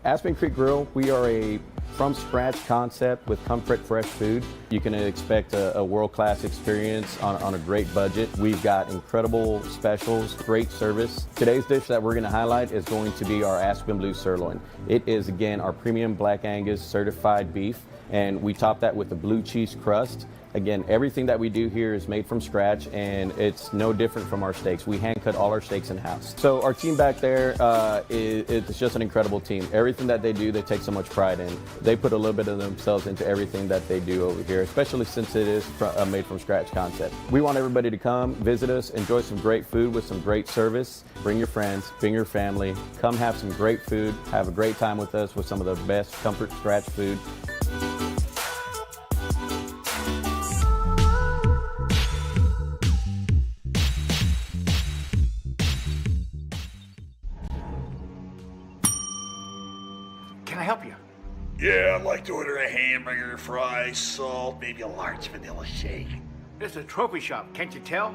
Aspen Creek Grill, we are a from-scratch concept with comfort, fresh food. You can expect a world-class experience on a great budget. We've got incredible specials, great service. Today's dish that we're going to highlight is going to be our Aspen Blue Sirloin. It is, again, our premium Black Angus certified beef, and we top that with a blue cheese crust. Again, everything that we do here is made from scratch, and it's no different from our steaks. We hand cut all our steaks in-house. So our team back there, it's just an incredible team. Everything that they do, they take so much pride in. They put a little bit of themselves into everything that they do over here, especially since it is a made from scratch concept. We want everybody to come, visit us, enjoy some great food with some great service. Bring your friends, bring your family, come have some great food, have a great time with us with some of the best comfort scratch food. Can I help you? Yeah, I'd like to order a hamburger, fries, salt, maybe a large vanilla shake. This is a trophy shop, can't you tell?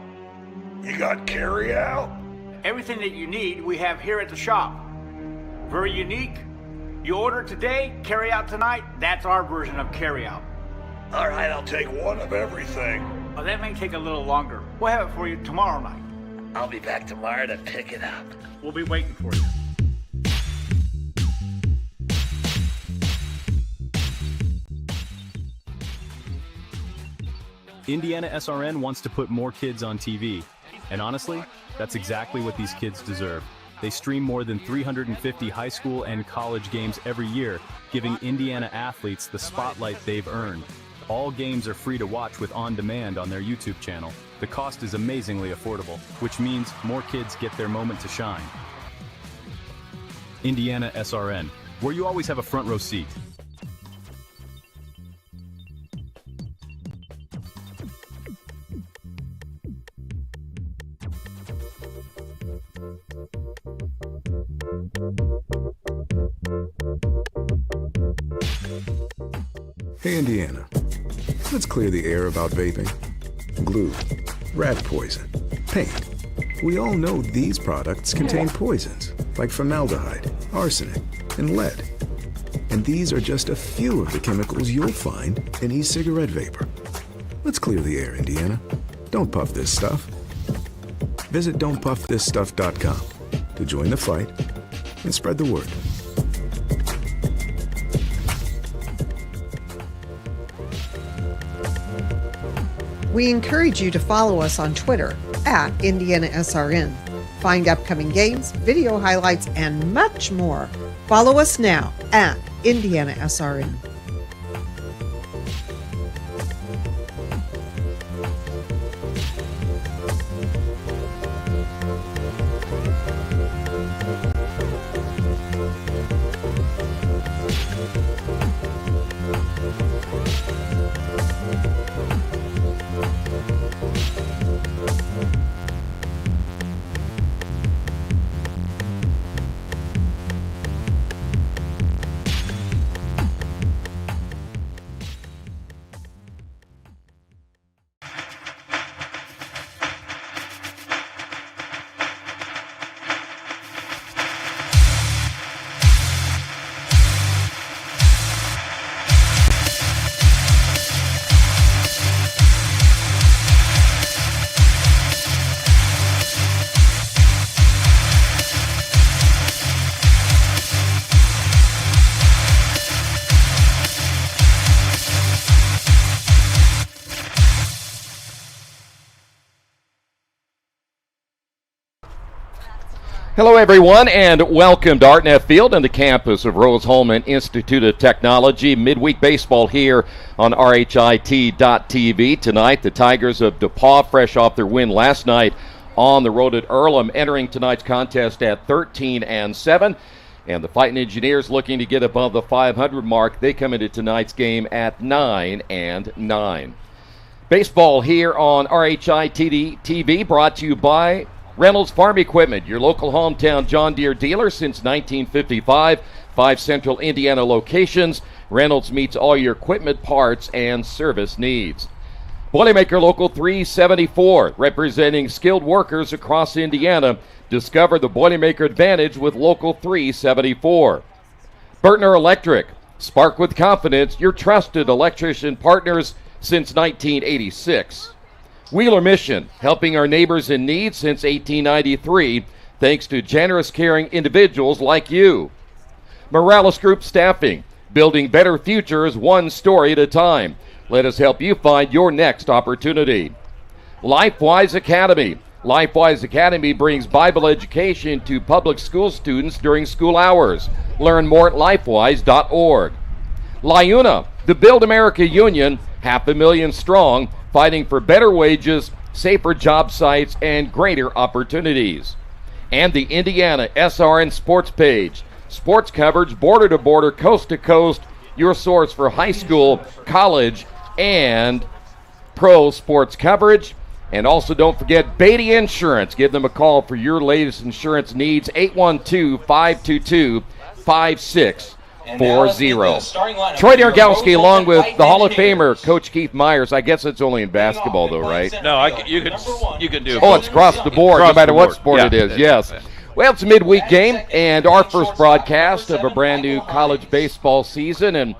You got carry out? Everything that you need, we have here at the shop. Very unique. You order today, carry out tonight. That's our version of carry out. All right, I'll take one of everything. Oh, that may take a little longer. We'll have it for you tomorrow night. I'll be back tomorrow to pick it up. We'll be waiting for you. IndianaSRN wants to put more kids on TV. And honestly, that's exactly what these kids deserve. They stream more than 350 high school and college games every year, giving Indiana athletes the spotlight they've earned. All games are free to watch with On Demand on their YouTube channel. The cost is amazingly affordable, which means more kids get their moment to shine. IndianaSRN, where you always have a front row seat. Hey Indiana, let's clear the air about vaping. Glue, rat poison, paint. We all know these products contain poisons like formaldehyde, arsenic, and lead. And these are just a few of the chemicals you'll find in e-cigarette vapor. Let's clear the air, Indiana. Don't puff this stuff. Visit don'tpuffthisstuff.com to join the fight and spread the word. We encourage you to follow us on Twitter at IndianaSRN. Find upcoming games, video highlights, and much more. Follow us now at IndianaSRN. Hello, everyone, and welcome to Artneff Field and the campus of Rose-Hulman Institute of Technology. Midweek baseball here on RHIT.TV. Tonight, the Tigers of DePauw, fresh off their win last night on the road at Earlham, entering tonight's contest at 13-7. And the Fighting Engineers looking to get above the 500 mark. They come into tonight's game at 9-9. Baseball here on RHIT.TV, brought to you by Reynolds Farm Equipment, your local hometown John Deere dealer since 1955. 5 central Indiana locations. Reynolds meets all your equipment, parts, and service needs. Boilermaker Local 374, representing skilled workers across Indiana. Discover the Boilermaker advantage with Local 374. Burtner Electric. Spark with confidence, your trusted electrician partners since 1986. Wheeler Mission, helping our neighbors in need since 1893, thanks to generous, caring individuals like you. Morales Group Staffing, building better futures one story at a time. Let us help you find your next opportunity. LifeWise Academy. LifeWise Academy brings Bible education to public school students during school hours. Learn more at lifewise.org. LIUNA, the Build America Union, 500,000 strong, fighting for better wages, safer job sites, and greater opportunities. And the IndianaSRN Sports Page. Sports coverage, border to border, coast to coast, your source for high school, college, and pro sports coverage. And also don't forget Beatty Insurance. Give them a call for your latest insurance needs, 812-522-5640. Troy Dargowski along with the Hall of Famer, Coach Keith Myers. I guess it's only in basketball, though, right? No, you can do it. Oh, it's across the board, no matter what sport it is, yes. Well, it's a midweek game and our first broadcast of a brand new college baseball season. And,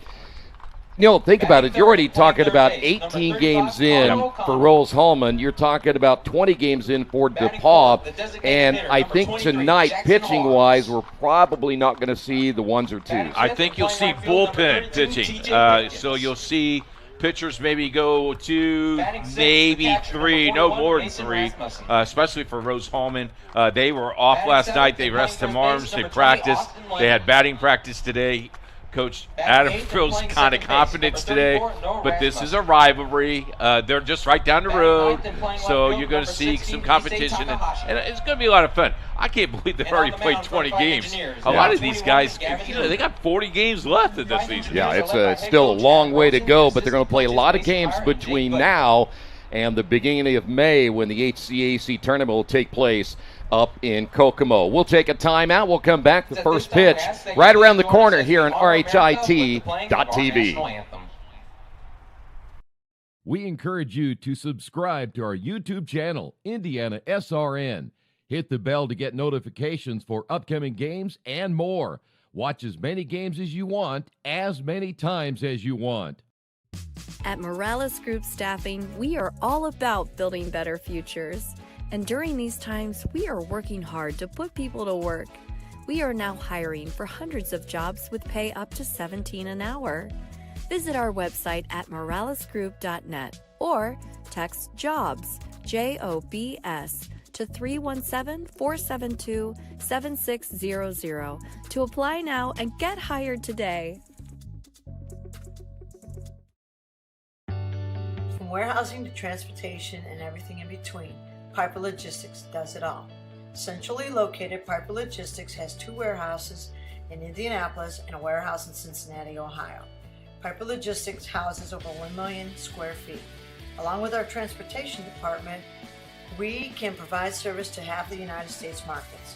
you know, think about it. You're already talking about 18 games in for Rose-Hulman. You're talking about 20 games in for DePauw. And I think tonight, pitching-wise, we're probably not going to see the ones or twos. I think you'll see bullpen pitching. So you'll see pitchers maybe go 2, maybe 3, no more than 3, especially for Rose-Hulman. They were off last night. They rested their arms. They practiced. They had batting practice today. Coach Adam feels kind of confident today, but this is a rivalry. They're just right down the road, so you're going to see some competition, and it's going to be a lot of fun. I can't believe they've already played 20 games. A lot of these guys, they got 40 games left in this season. Yeah, it's still a long way to go, but they're going to play a lot of games between now and the beginning of May when the HCAC tournament will take place up in Kokomo. We'll take a timeout. We'll come back. The first pitch right around the corner here on RHIT.TV. We encourage you to subscribe to our YouTube channel, IndianaSRN. Hit the bell to get notifications for upcoming games and more. Watch as many games as you want, as many times as you want. At Morales Group Staffing, we are all about building better futures. And during these times, we are working hard to put people to work. We are now hiring for hundreds of jobs with pay up to $17 an hour. Visit our website at moralesgroup.net or text JOBS, JOBS, to 317-472-7600 to apply now and get hired today. From warehousing to transportation and everything in between, Piper Logistics does it all. Centrally located, Piper Logistics has 2 warehouses in Indianapolis and a warehouse in Cincinnati, Ohio. Piper Logistics houses over 1 million square feet. Along with our transportation department, we can provide service to half the United States markets.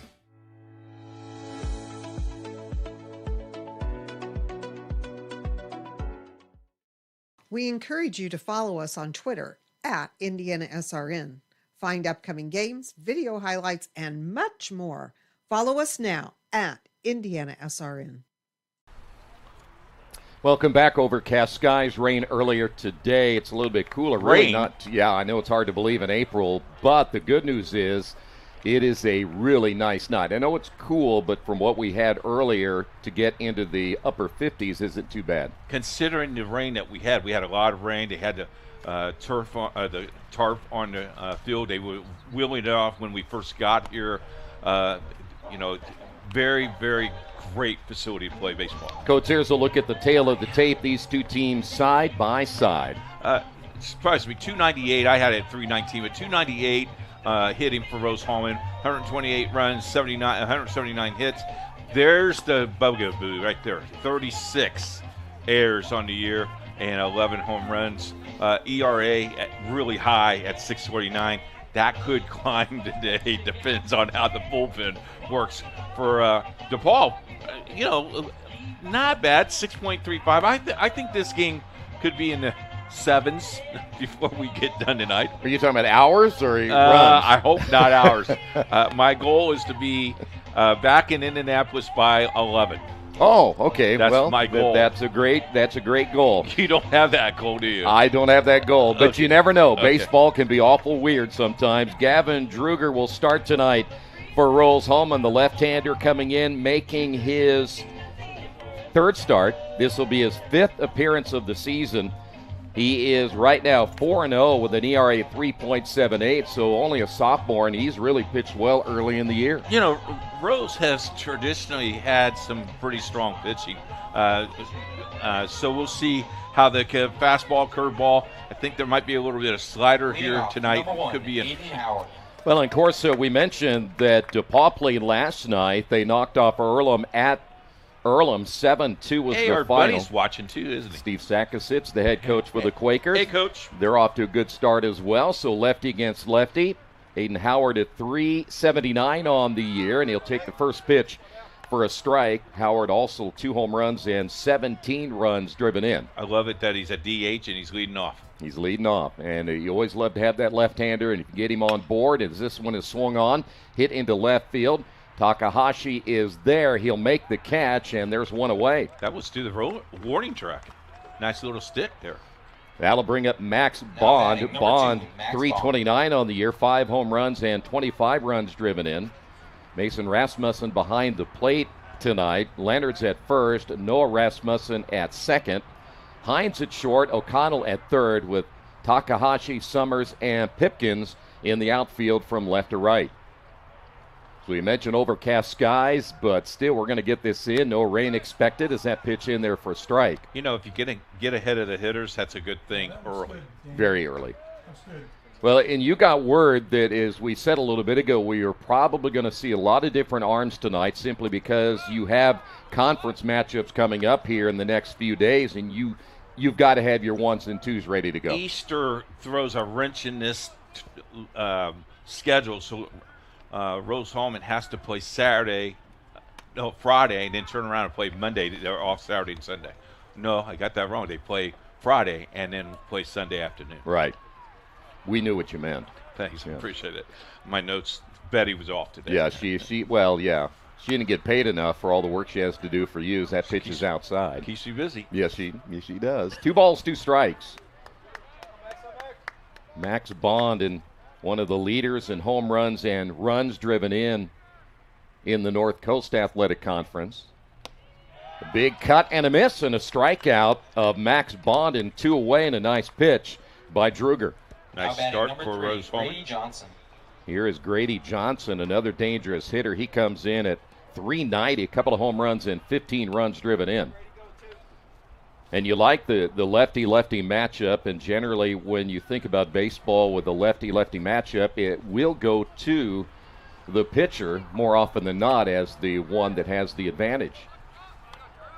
We encourage you to follow us on Twitter at IndianaSRN. Find upcoming games, video highlights, and much more. Follow us now at IndianaSRN. Welcome back. Overcast skies, rain earlier today. It's a little bit cooler. Really not. Yeah, I know it's hard to believe in April, but the good news is it is a really nice night. I know it's cool, but from what we had earlier, to get into the upper 50s isn't too bad. Considering the rain that we had a lot of rain. They had the tarp on the field. They were wheeling it off when we first got here. Very, very great facility to play baseball. Coach, here's a look at the tail of the tape. These two teams side by side. It surprised me. 298. I had it at 319, but 298 hitting for Rose-Hulman. 128 runs, 179 hits. There's the bugaboo right there. 36 errors on the year and 11 home runs. ERA really high at 6.49. That could climb today. Depends on how the bullpen works for DePauw. Not bad. 6.35. I think this game could be in the 7s before we get done tonight. Are you talking about hours or runs? I hope not hours. My goal is to be back in Indianapolis by 11. Oh, okay. That's well, my goal. That's a great goal. You don't have that goal, do you? I don't have that goal, but Okay. you never know. Okay. Baseball can be awful weird sometimes. Gavin Druger will start tonight for Rose-Hulman, the left-hander coming in, making his third start. This will be his 5th appearance of the season. He is right now 4-0 with an ERA of 3.78, so only a sophomore, and he's really pitched well early in the year. You know, Rose has traditionally had some pretty strong pitching. So we'll see how the fastball, curveball. I think there might be a little bit of slider here tonight. Could be in. Well, and of course, we mentioned that DePauw played last night. They knocked off Earlham at Earlham. 7-2 was Hey, the our final. buddy's watching too, isn't he? Steve Sackasitz, the head coach for the Quakers. Hey, Coach. They're off to a good start as well. So lefty against lefty. Hayden Howard at 379 on the year, and he'll take the first pitch for a strike. Howard also 2 home runs and 17 runs driven in. I love it that he's a DH and he's leading off. He's leading off, and you always love to have that left-hander, and if you get him on board, as this one is swung on, hit into left field, Takahashi is there. He'll make the catch, and there's one away. That was to the warning track. Nice little stick there. That'll bring up Max Bond. Bond, 329 on the year, 5 home runs and 25 runs driven in. Mason Rasmussen behind the plate tonight. Leonard's at first, Noah Rasmussen at second. Hines at short, O'Connell at third, with Takahashi, Summers, and Pipkins in the outfield from left to right. So we mentioned overcast skies, but still we're going to get this in. No rain expected as that pitch in there for a strike. You know, if you get ahead of the hitters, that's a good thing early. Very early. Well, and you got word that, as we said a little bit ago, we are probably going to see a lot of different arms tonight simply because you have conference matchups coming up here in the next few days, and you've got to have your 1s and 2s ready to go. Easter throws a wrench in this schedule, so Rose-Hulman has to play Friday, and then turn around and play Monday. They're off Saturday and Sunday. No, I got that wrong. They play Friday and then play Sunday afternoon. Right. We knew what you meant. Thanks, I appreciate it. My notes, Betty was off today. Yeah, she didn't get paid enough for all the work she has to do for you as that pitch is outside. Keeps you busy. Yes, she does. 2 balls, 2 strikes. Max Bond, and one of the leaders in home runs and runs driven in the North Coast Athletic Conference. A big cut and a miss and a strikeout of Max Bond, and 2 away, and a nice pitch by Druger. Nice start for Rose-Hulman. Here is Grady Johnson, another dangerous hitter. He comes in at 390, a couple of home runs and 15 runs driven in. And you like the lefty-lefty matchup, and generally when you think about baseball with a lefty-lefty matchup, it will go to the pitcher more often than not as the one that has the advantage.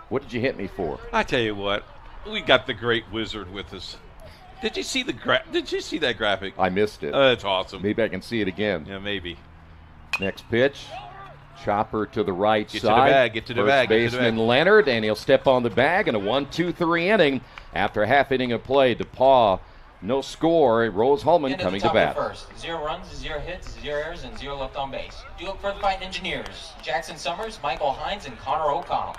What did you hit me for? I tell you what, we got the great wizard with us. Did you see that graphic? I missed it. That's awesome. Maybe I can see it again. Yeah, maybe. Next pitch. Chopper to the right Get side. to the bag. First baseman Leonard, and he'll step on the bag in a 1-2-3 inning. After a half inning of play, DePauw, no score. Rose-Hulman coming to bat. First. 0 runs, 0 hits, 0 errors, and 0 left on base. Do it for the Fighting Engineers. Jackson Summers, Michael Hines, and Connor O'Connell.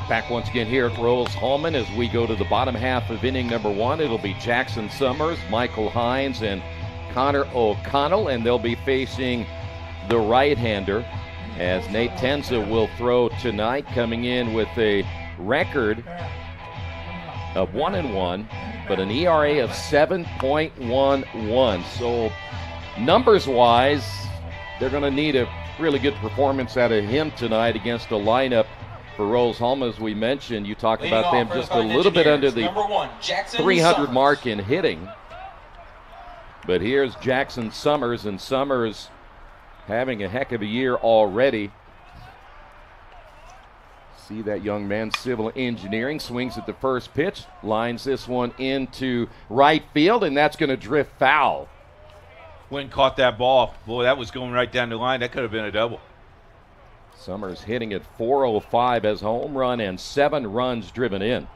Back once again here at Rose-Hulman as we go to the bottom half of inning number 1. It'll be Jackson Summers, Michael Hines, and Connor O'Connell, and they'll be facing the right-hander as Nate Tenza will throw tonight, coming in with a record of 1-1, but an ERA of 7.11. So numbers-wise, they're going to need a really good performance out of him tonight against a lineup for Rose-Hulman. As we mentioned, you talked about them just a little bit under the 300 mark in hitting. But here's Jackson Summers, and Summers having a heck of a year already. See that young man, civil engineering, swings at the first pitch, lines this one into right field, and that's going to drift foul. Wynn caught that ball. Boy, that was going right down the line. That could have been a double. Summers hitting at .405 as a home run and 7 runs driven in.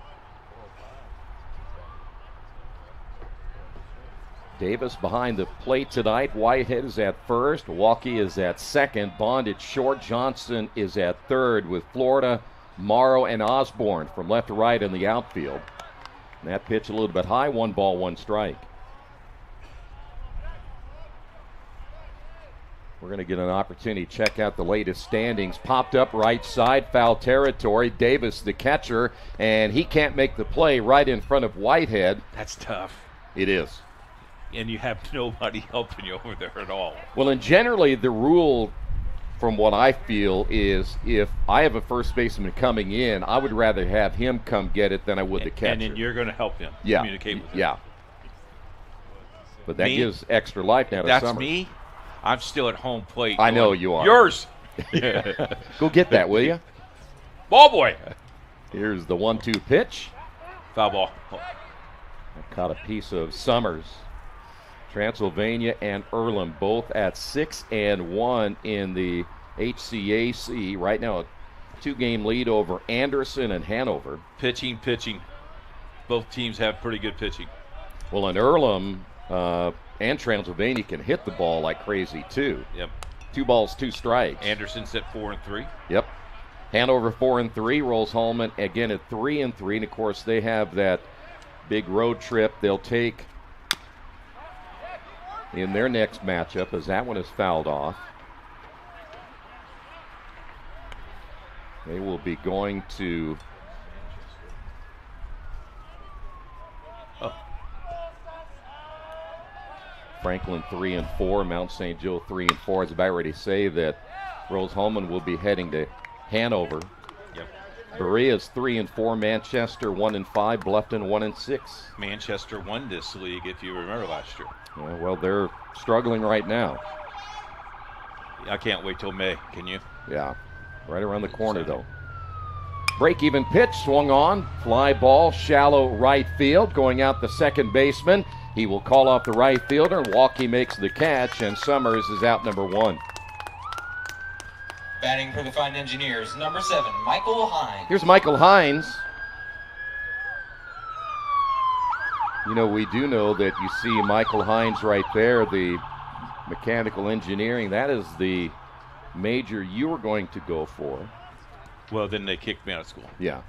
Davis behind the plate tonight. Whitehead is at first. Walkie is at second. Bond at short. Johnson is at third with Florida, Morrow, and Osborne from left to right in the outfield. And that pitch a little bit high. 1 ball, 1 strike. We're going to get an opportunity to check out the latest standings. Popped up right side, foul territory. Davis, the catcher, and he can't make the play right in front of Whitehead. That's tough. It is. And you have nobody helping you over there at all. Well, and generally the rule, from what I feel, is if I have a first baseman coming in, I would rather have him come get it than I would the catcher. And then you're going to help him communicate with him. Yeah. But that gives extra life now to That's Summers. me. I'm still at home plate. I know you are. Yours. Go get that, will you? Ball boy. Here's the 1-2 pitch. Foul ball. I caught a piece of Summers. Transylvania and Earlham both at 6-1 in the HCAC. Right now, a 2-game lead over Anderson and Hanover. Pitching. Both teams have pretty good pitching. Well, and Earlham and Transylvania can hit the ball like crazy, too. Yep. 2 balls, 2 strikes. Anderson's at 4-3. Yep. Hanover 4-3. Rose-Hulman again at 3-3. And, of course, they have that big road trip they'll take in their next matchup, as that one is fouled off. They will be going to Franklin 3-4, Mount St. Joe 3-4. I was about ready to say that Rose-Hulman will be heading to Hanover. Yep. Berea's 3-4, Manchester 1-5, Bluffton 1-6. Manchester won this league, if you remember last year. Yeah, well, they're struggling right now. I can't wait till May. Can you? Yeah, right around the corner, though. Break-even pitch, swung on, fly ball, shallow right field, going out the second baseman. He will call off the right fielder, and Walkie makes the catch, and Summers is out number 1. Batting for the Fine Engineers, number 7, Michael Hines. Here's Michael Hines. You know, we do know that you see Michael Hines right there, the mechanical engineering. That is the major you were going to go for. Well, then they kicked me out of school. Yeah.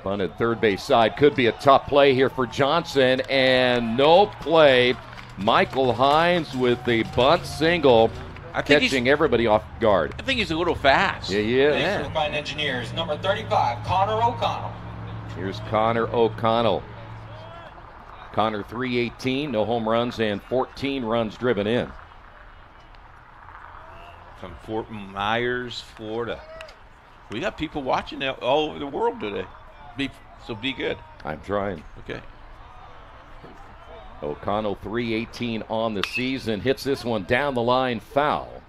Bunted third base side. Could be a tough play here for Johnson, and no play. Michael Hines with the bunt single, catching everybody off guard. I think he's a little fast. Yeah, he is. Batting for the Fine Engineers, number 35, Connor O'Connell. Here's Connor O'Connell. Connor 318, no home runs and 14 runs driven in. From Fort Myers, Florida. We got people watching all over the world today. So be good. I'm trying. Okay. O'Connell 318 on the season. Hits this one down the line, foul.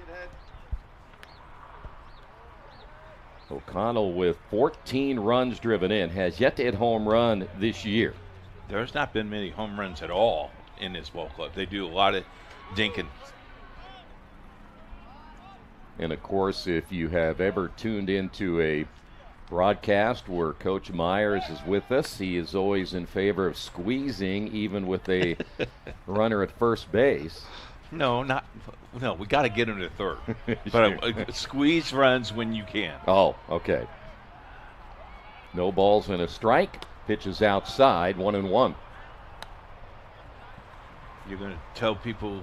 O'Connell with 14 runs driven in. Has yet to hit home run this year. There's not been many home runs at all in this ball club. They do a lot of dinking. And, of course, if you have ever tuned into a broadcast where Coach Myers is with us, he is always in favor of squeezing, even with a runner at first base. No, we got to get him to third. But squeeze runs when you can. Oh, okay. No balls and a strike. Pitches outside, 1-1. You're going to tell people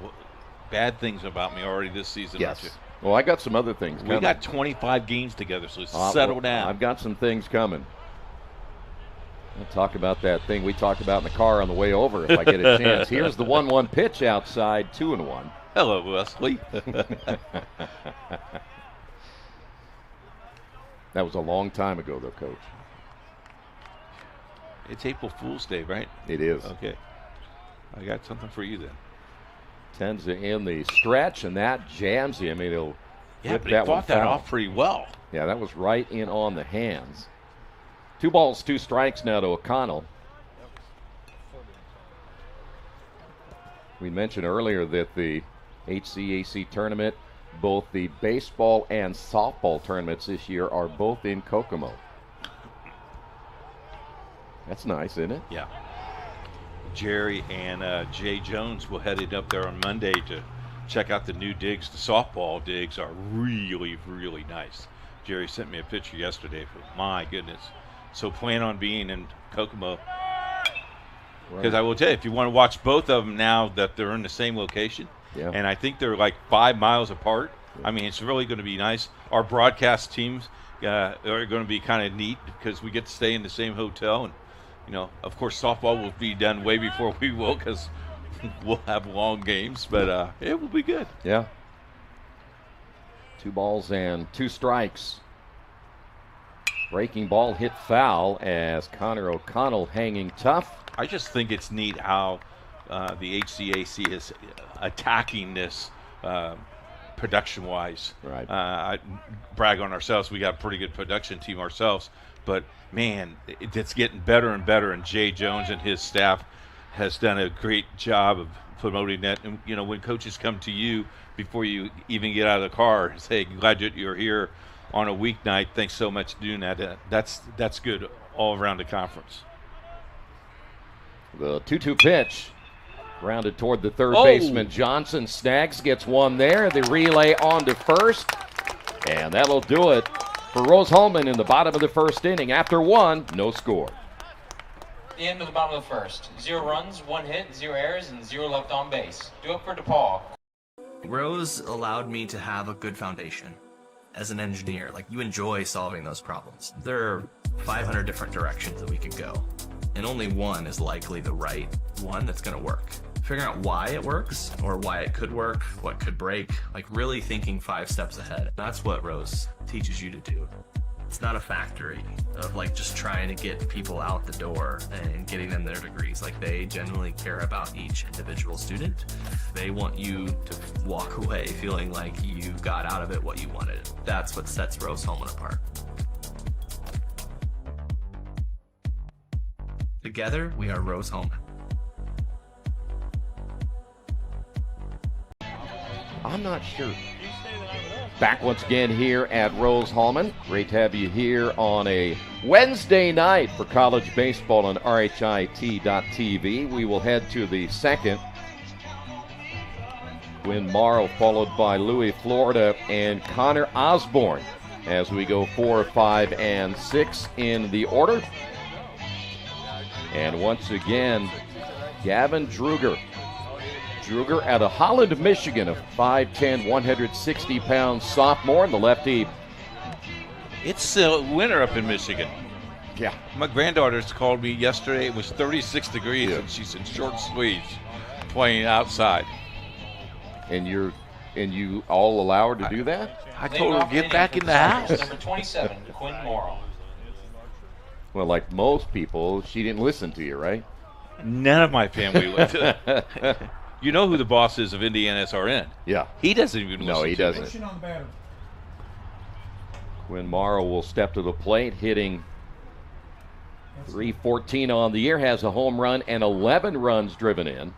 bad things about me already this season, aren't you? Well, I got some other things coming. We got 25 games together, so settle down. I've got some things coming. We'll talk about that thing we talked about in the car on the way over if I get a chance. Here's the 1-1 pitch outside, 2-1. Hello, Wesley. That was a long time ago, though, Coach. It's April Fool's Day, right? It is. Okay. I got something for you then. Tends to in the stretch, and that jams him. He'll but he fought that off pretty well. Yeah, that was right in on the hands. 2 balls, 2 strikes now to O'Connell. We mentioned earlier that the HCAC tournament, both the baseball and softball tournaments this year are both in Kokomo. That's nice, isn't it? Yeah. Jerry and Jay Jones will head it up there on Monday to check out the new digs. The softball digs are really, really nice. Jerry sent me a picture yesterday. My goodness. So plan on being in Kokomo. Because I will tell you, if you want to watch both of them now that they're in the same location, and I think they're like 5 miles apart, I mean, it's really going to be nice. Our broadcast teams are going to be kind of neat because we get to stay in the same hotel. And, you know, of course, softball will be done way before we will because we'll have long games. But it will be good. Yeah. 2 balls and 2 strikes. Breaking ball hit foul as Connor O'Connell hanging tough. I just think it's neat how the HCAC is attacking this production-wise. Right. I brag on ourselves. We got a pretty good production team ourselves. But, man, it's getting better and better, and Jay Jones and his staff has done a great job of promoting that. And, you know, when coaches come to you before you even get out of the car and say, glad that you're here on a weeknight, thanks so much for doing that. That's good all around the conference. The 2-2 pitch grounded toward the third baseman. Johnson snags, gets one there. The relay on to first, and that'll do it for Rose-Hulman in the bottom of the first inning. After 1, no score. The end of the bottom of the first. 0 runs, 1 hit, 0 errors, and 0 left on base. Do it for DePauw. Rose allowed me to have a good foundation. As an engineer, like, you enjoy solving those problems. There are 500 different directions that we could go, and only one is likely the right one that's going to work. Figuring out why it works or why it could work, what could break, like really thinking 5 steps ahead. That's what Rose teaches you to do. It's not a factory of like just trying to get people out the door and getting them their degrees. Like, they genuinely care about each individual student. They want you to walk away feeling like you got out of it what you wanted. That's what sets Rose-Hulman apart. Together, we are Rose-Hulman. I'm not sure. Back once again here at Rose-Hulman. Great to have you here on a Wednesday night for college baseball on RHIT.TV. We will head to the second. Quinn Morrow followed by Louis Florida and Connor Osborne as we go 4, 5, and 6 in the order. And once again, Gavin Druger. Druger out of Holland, Michigan, a 5'10", 160-pound sophomore, and the lefty. It's winter up in Michigan. Yeah. My granddaughter's called me yesterday. It was 36 degrees, and she's in short sleeves playing outside. And you all allow her to do that? I told her to get back in the house. Number 27, Quinn Morrow. Well, like most people, she didn't listen to you, right? None of my family listened. You know who the boss is of IndianaSRN? Yeah. He doesn't even listen to me. No, he doesn't. Quinn Morrow will step to the plate, hitting .314 on the year, has a home run and 11 runs driven in.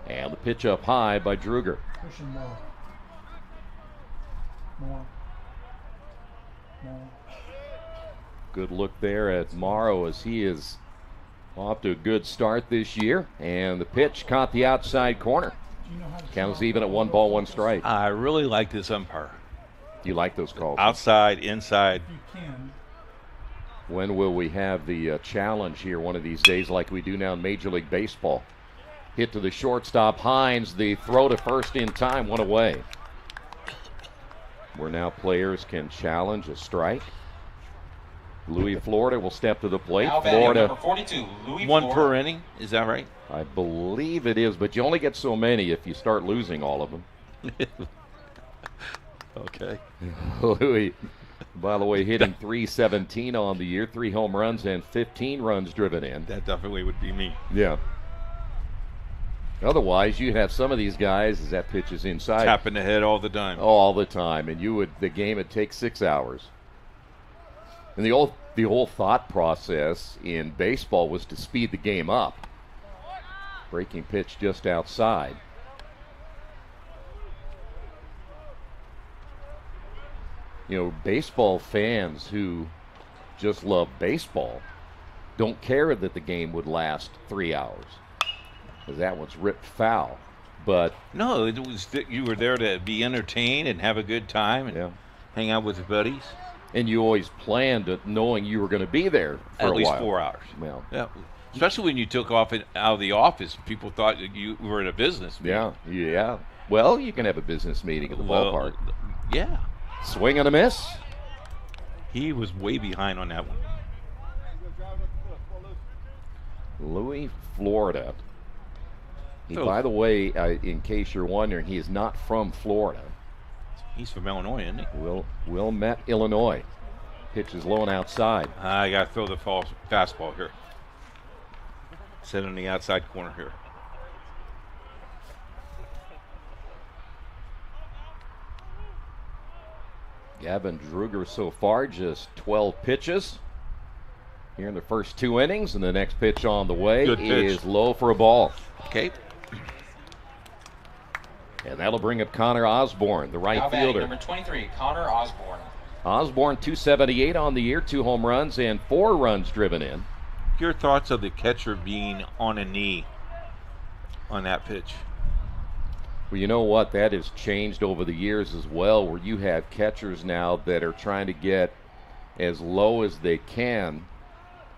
And the pitch up high by Druger. Pushing more. Good look there at Morrow as he is off to a good start this year. And the pitch caught the outside corner. Counts even at 1 ball, 1 strike. I really like this umpire. You like those calls? Outside, inside. When will we have the challenge here one of these days like we do now in Major League Baseball? Hit to the shortstop, Hines. The throw to first in time, one away. Where now players can challenge a strike. Louis, Florida will step to the plate. Now batting Florida, number 42, Louis, One Florida. per inning, is that right? I believe it is, but you only get so many if you start losing all of them. Okay. Louis, by the way, hitting .317 on the year, 3 home runs and 15 runs driven in. That definitely would be me. Yeah. Otherwise, you have some of these guys as that pitch is inside. Tapping the head all the time. All the time, and the game would take 6 hours. And the whole thought process in baseball was to speed the game up. Breaking pitch just outside. You know, baseball fans who just love baseball don't care that the game would last 3 hours. Because that one's ripped foul. But no, it was you were there to be entertained and have a good time and hang out with your buddies. And you always planned it knowing you were going to be there for at a least while. 4 hours. Well, yeah. Especially when you took off out of the office, people thought that you were in a business meeting. Yeah. Well, you can have a business meeting at the ballpark. Yeah. Swing and a miss. He was way behind on that one. Louis, Florida. By the way, in case you're wondering, he is not from Florida. He's from Illinois, isn't he? Wilmette, Illinois. Pitch is low and outside. I got to throw the fastball here. Set on the outside corner here. Gavin Druger so far just 12 pitches here in the first 2 innings, and the next pitch on the way is low for a ball. Okay. And that'll bring up Connor Osborne, the right Now batting fielder. number 23, Connor Osborne. Osborne, 278 on the year, 2 home runs and 4 runs driven in. Your thoughts of the catcher being on a knee on that pitch? Well, you know what? That has changed over the years as well, where you have catchers now that are trying to get as low as they can.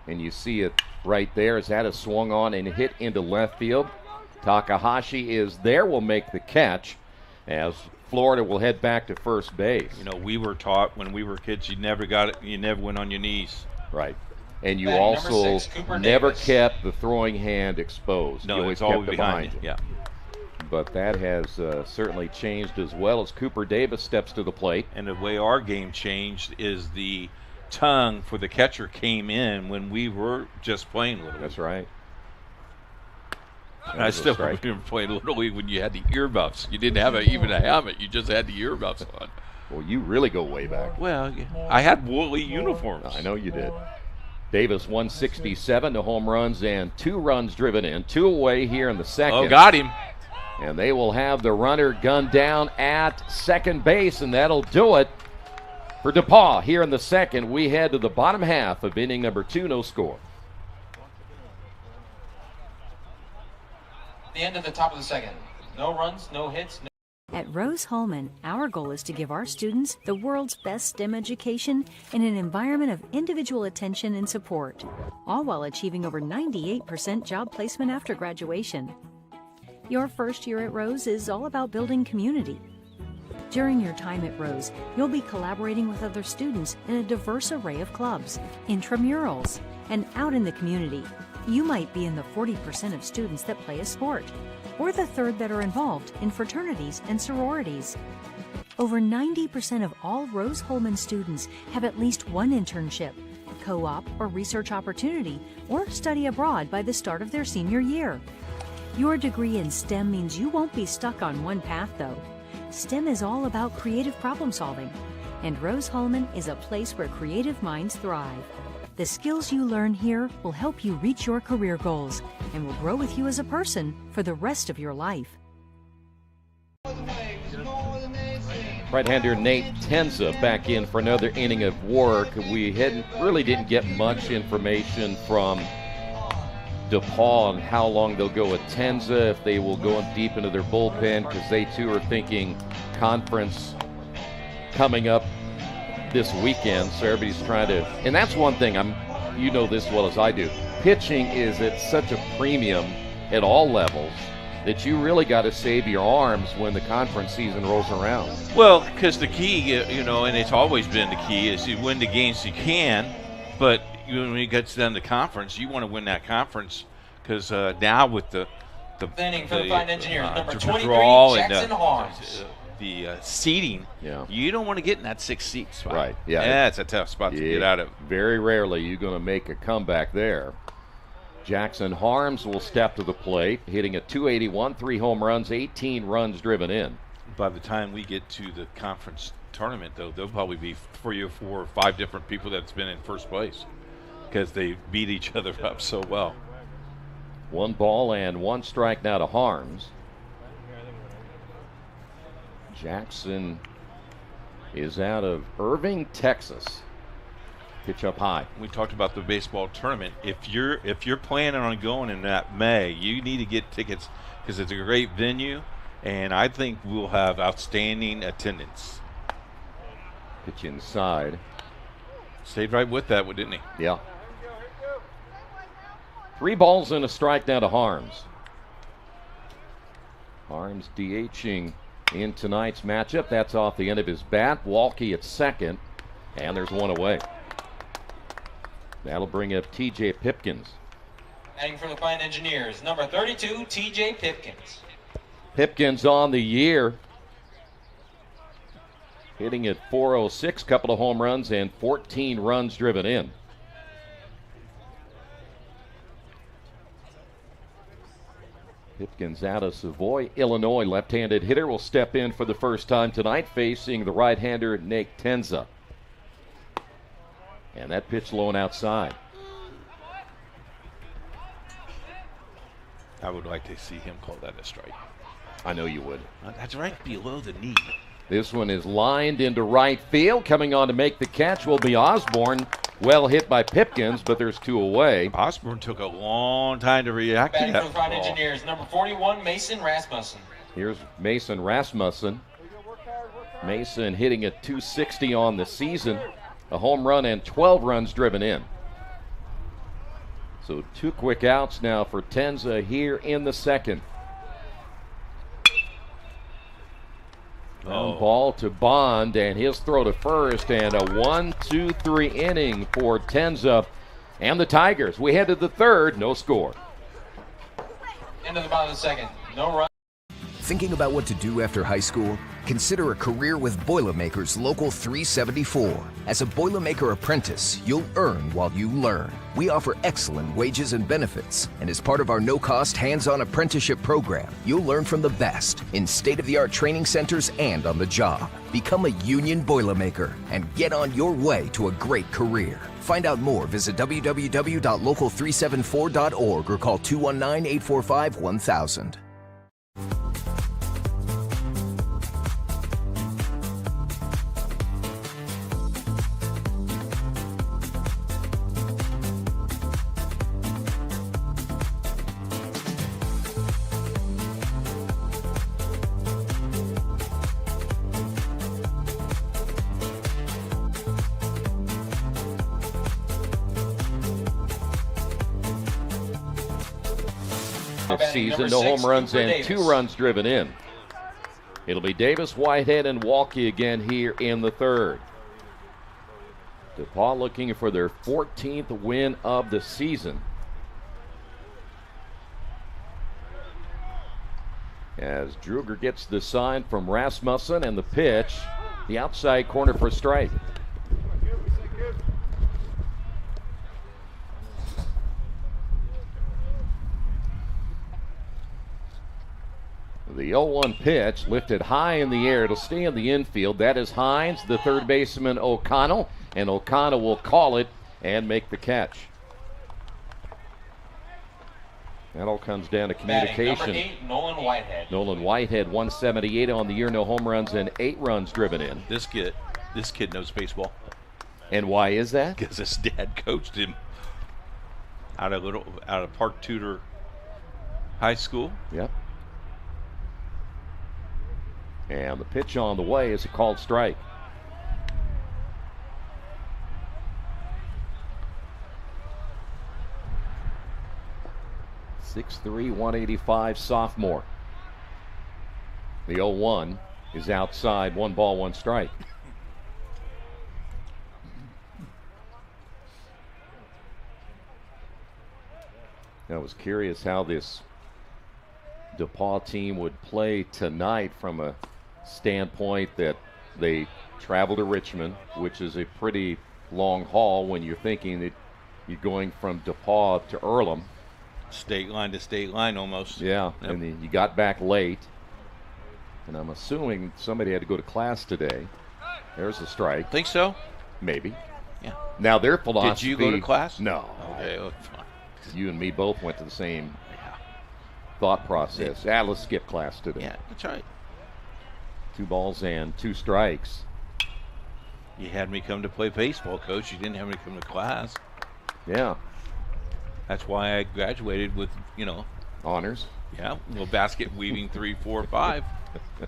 And you see it right there as that is swung on and hit into left field. Takahashi is there, will make the catch as Florida will head back to first base. You know, we were taught when we were kids, you never got it, you never went on your knees. Right. And you Batting also number 6, Cooper never Davis. kept the throwing hand exposed. No, you always it's always kept it behind you. you. Yeah. But that has certainly changed as well as Cooper Davis steps to the plate. And the way our game changed is the tongue for the catcher came in when we were just playing Little League. That's right. And I still remember playing Little League when you had the earmuffs. You didn't have even a helmet. You just had the earmuffs on. Well, you really go way back. Well, I had woolly uniforms. I know you did. Davis 167 to home runs and 2 runs driven in. 2 away here in the second. Oh, got him. And they will have the runner gunned down at second base, and that'll do it for DePauw here in the second. We head to the bottom half of inning number 2, no score. The end of the top of the second. No runs, no hits, no. At Rose-Hulman, our goal is to give our students the world's best STEM education in an environment of individual attention and support, all while achieving over 98% job placement after graduation. Your first year at Rose is all about building community. During your time at Rose, you'll be collaborating with other students in a diverse array of clubs, intramurals, and out in the community. You might be in the 40% of students that play a sport, or the third that are involved in fraternities and sororities. Over 90% of all Rose-Hulman students have at least one internship, co-op or research opportunity, or study abroad by the start of their senior year. Your degree in STEM means you won't be stuck on one path, though. STEM is all about creative problem solving, and Rose-Hulman is a place where creative minds thrive. The skills you learn here will help you reach your career goals and will grow with you as a person for the rest of your life. Right-hander Nate Tenza back in for another inning of work. We really didn't get much information from DePauw on how long they'll go with Tenza, if they will go deep into their bullpen, because they too are thinking conference coming up this weekend, so everybody's trying to, and that's one thing, you know this as well as I do, pitching is at such a premium at all levels that you really got to save your arms when the conference season rolls around. Well, because the key, and it's always been the key, is you win the games you can, but when it gets down to conference, you want to win that conference because now with the Standing for the fine engineers, number 23, draw Jackson and Harms. the seating, you don't want to get in that 6th seat spot. Right, yeah. That's a tough spot to get out of. Very rarely you're going to make a comeback there. Jackson Harms will step to the plate, hitting a .281, 3 home runs, 18 runs driven in. By the time we get to the conference tournament, though, there'll probably be 3 or 4 or 5 different people that's been in first place because they beat each other up so well. 1 ball and 1 strike now to Harms. Jackson is out of Irving, Texas. Pitch up high. We talked about the baseball tournament. If you're planning on going in that May, you need to get tickets because it's a great venue, and I think we'll have outstanding attendance. Pitch inside. Stayed right with that, didn't he? Yeah. 3 balls and a strike now to Harms. Harms DHing in tonight's matchup. That's off the end of his bat. Walke at second, and there's 1 away. That'll bring up TJ Pipkins. Batting for the fine engineers, number 32, TJ Pipkins. Pipkins on the year, hitting at .406, couple of home runs and 14 runs driven in. Pipkins out of Savoy, Illinois. Left-handed hitter will step in for the first time tonight, facing the right-hander Nate Tenza. And that pitch low and outside. I would like to see him call that a strike. I know you would. That's right below the knee. This one is lined into right field. Coming on to make the catch will be Osborne. Well hit by Pipkins, but there's 2 away. Osborne took a long time to react to Batting that for the fine ball. engineers, number 41, Mason Rasmussen. Here's Mason Rasmussen. Mason hitting at .260 on the season. A home run and 12 runs driven in. So 2 quick outs now for Tenza here in the second. Ground ball to Bond, and his throw to first, and a 1-2-3 inning for Tenza and the Tigers. We head to the third, no score. End of the bottom of the second, no run. Thinking about what to do after high school? Consider a career with Boilermakers Local 374. As a Boilermaker apprentice, you'll earn while you learn. We offer excellent wages and benefits, and as part of our no-cost hands-on apprenticeship program, you'll learn from the best in state-of-the-art training centers and on the job. Become a union Boilermaker and get on your way to a great career. Find out more, visit www.local374.org or call 219-845-1000. Season, no home runs and 2 runs driven in. It'll be Davis, Whitehead, and Walke again here in the third. DePauw looking for their 14th win of the season. As Druger gets the sign from Rasmussen, and the pitch, the outside corner for a strike. The 0-1 pitch lifted high in the air. It'll stay in the infield. That is Hines, the third baseman O'Connell, and O'Connell will call it and make the catch. That all comes down to communication. Batting, number 8, Nolan Whitehead. Nolan Whitehead, 178 on the year, no home runs and 8 runs driven in. This kid knows baseball. And why is that? Because his dad coached him out of Park Tudor High School. Yep. And the pitch on the way is a called strike. 6'3", 185 sophomore. The 0-1 is outside, 1 ball, 1 strike. I was curious how this DePauw team would play tonight from a standpoint that they travel to Richmond, which is a pretty long haul when you're thinking that you're going from DePauw to Earlham. State line to state line almost. Yeah, Yep. and then you got back late. And I'm assuming somebody had to go to class today. There's a strike. Think so? Maybe. Yeah. Now their philosophy. Did you go to class? No. Okay, well, fine. You and me both went to the same thought process. Yeah, let's skip class today. Yeah, that's right. 2 balls and 2 strikes. You had me come to play baseball, Coach. You didn't have me come to class. Yeah. That's why I graduated with, honors. Yeah, well, basket weaving 3, 4, 5. The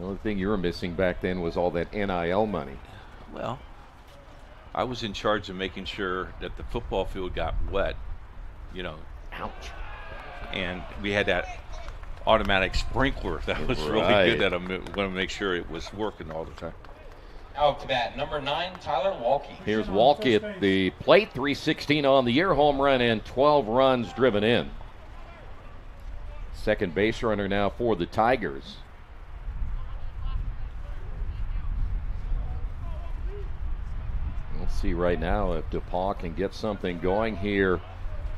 only thing you were missing back then was all that NIL money. Well, I was in charge of making sure that the football field got wet, Ouch. And we had that automatic sprinkler that was really good that I'm going to make sure it was working all the time. Out to bat, number 9, Tyler Walke. Here's Walke at the plate, 316 on the year, home run and 12 runs driven in. Second base runner now for the Tigers. Let's see right now if DePauw can get something going here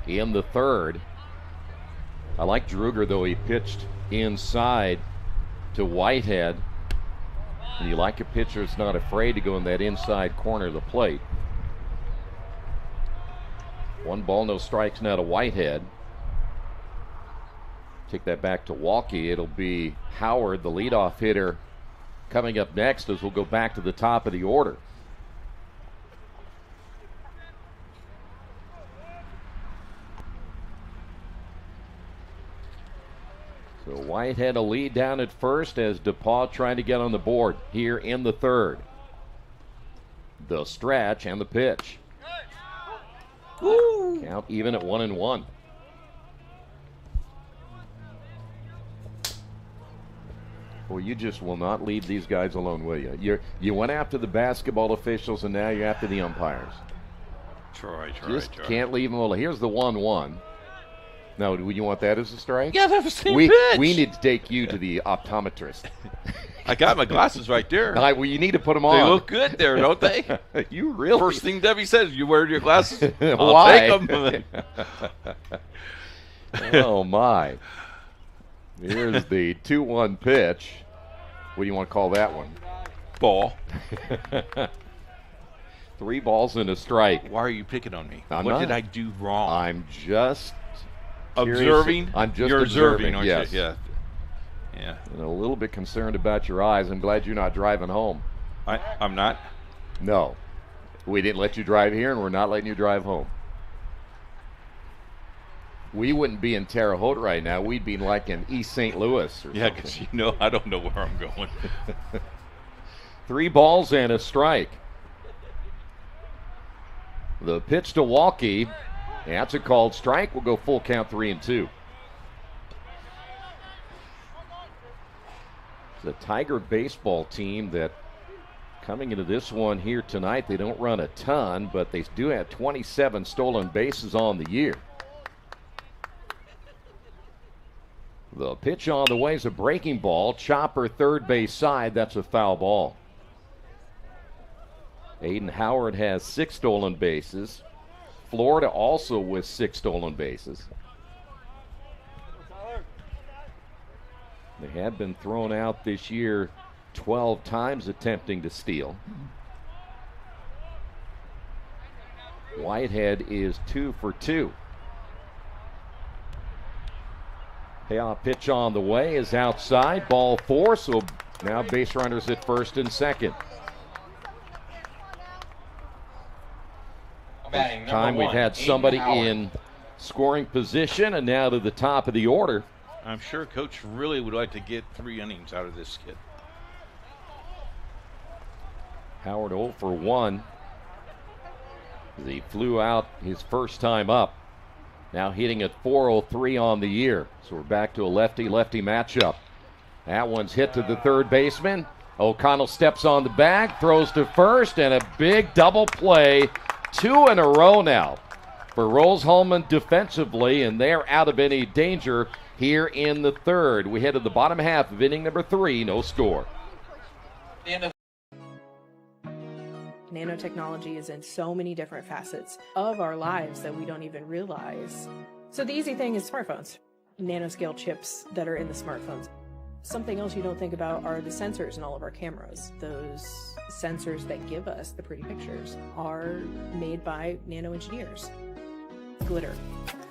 in the third. I like Druger, though. He pitched inside to Whitehead. And you like a pitcher that's not afraid to go in that inside corner of the plate. 1 ball, no strikes now to Whitehead. Take that back to Walke. It'll be Howard, the leadoff hitter, coming up next as we'll go back to the top of the order. So Whitehead a lead down at first as DePauw trying to get on the board here in the third. The stretch and the pitch. Woo. Count even at 1-1. Well, you just will not leave these guys alone, will you? You went after the basketball officials and now you're after the umpires. Try. Just can't leave them alone. Here's the 1-1. Now, do you want that as a strike? Yeah, that was the same we pitch. We need to take you to the optometrist. I got my glasses right there. Well, you need to put them on. They look good there, don't they? You really? First thing Debbie says, you wear your glasses? Why? I'll take them. Oh, my. Here's the 2-1 pitch. What do you want to call that one? Ball. 3 balls and a strike. Why are you picking on me? I'm what not. did I do wrong? I'm just observing. I'm just You're observing, aren't yes. you? Yeah. And a little bit concerned about your eyes. I'm glad you're not driving home. I'm not? No. We didn't let you drive here, and we're not letting you drive home. We wouldn't be in Terre Haute right now. We'd be like in East St. Louis or something. Yeah, because I don't know where I'm going. 3 balls and a strike. The pitch to Walke. That's a called strike. We'll go full count, 3-2. It's a Tiger baseball team that coming into this one here tonight, they don't run a ton, but they do have 27 stolen bases on the year. The pitch on the way is a breaking ball. Chopper third base side. That's a foul ball. Aiden Howard has 6 stolen bases. Florida also with 6 stolen bases. They have been thrown out this year 12 times attempting to steal. Whitehead is 2 for 2. Payoff pitch on the way is outside. Ball 4, so now base runners at first and second. Batting, Time we've had somebody in scoring position, and now to the top of the order. I'm sure Coach really would like to get 3 innings out of this kid. Howard 0 for 1. He flew out his first time up. Now hitting at 403 on the year. So we're back to a lefty-lefty matchup. That one's hit to the third baseman. O'Connell steps on the bag, throws to first, and a big double play. 2 in a row now for Rose-Hulman defensively, and they're out of any danger here in the third. We head to the bottom half of inning number 3, no score. Nanotechnology is in so many different facets of our lives that we don't even realize. So the easy thing is smartphones, nanoscale chips that are in the smartphones. Something else you don't think about are the sensors in all of our cameras. Those sensors that give us the pretty pictures are made by nano engineers. Glitter,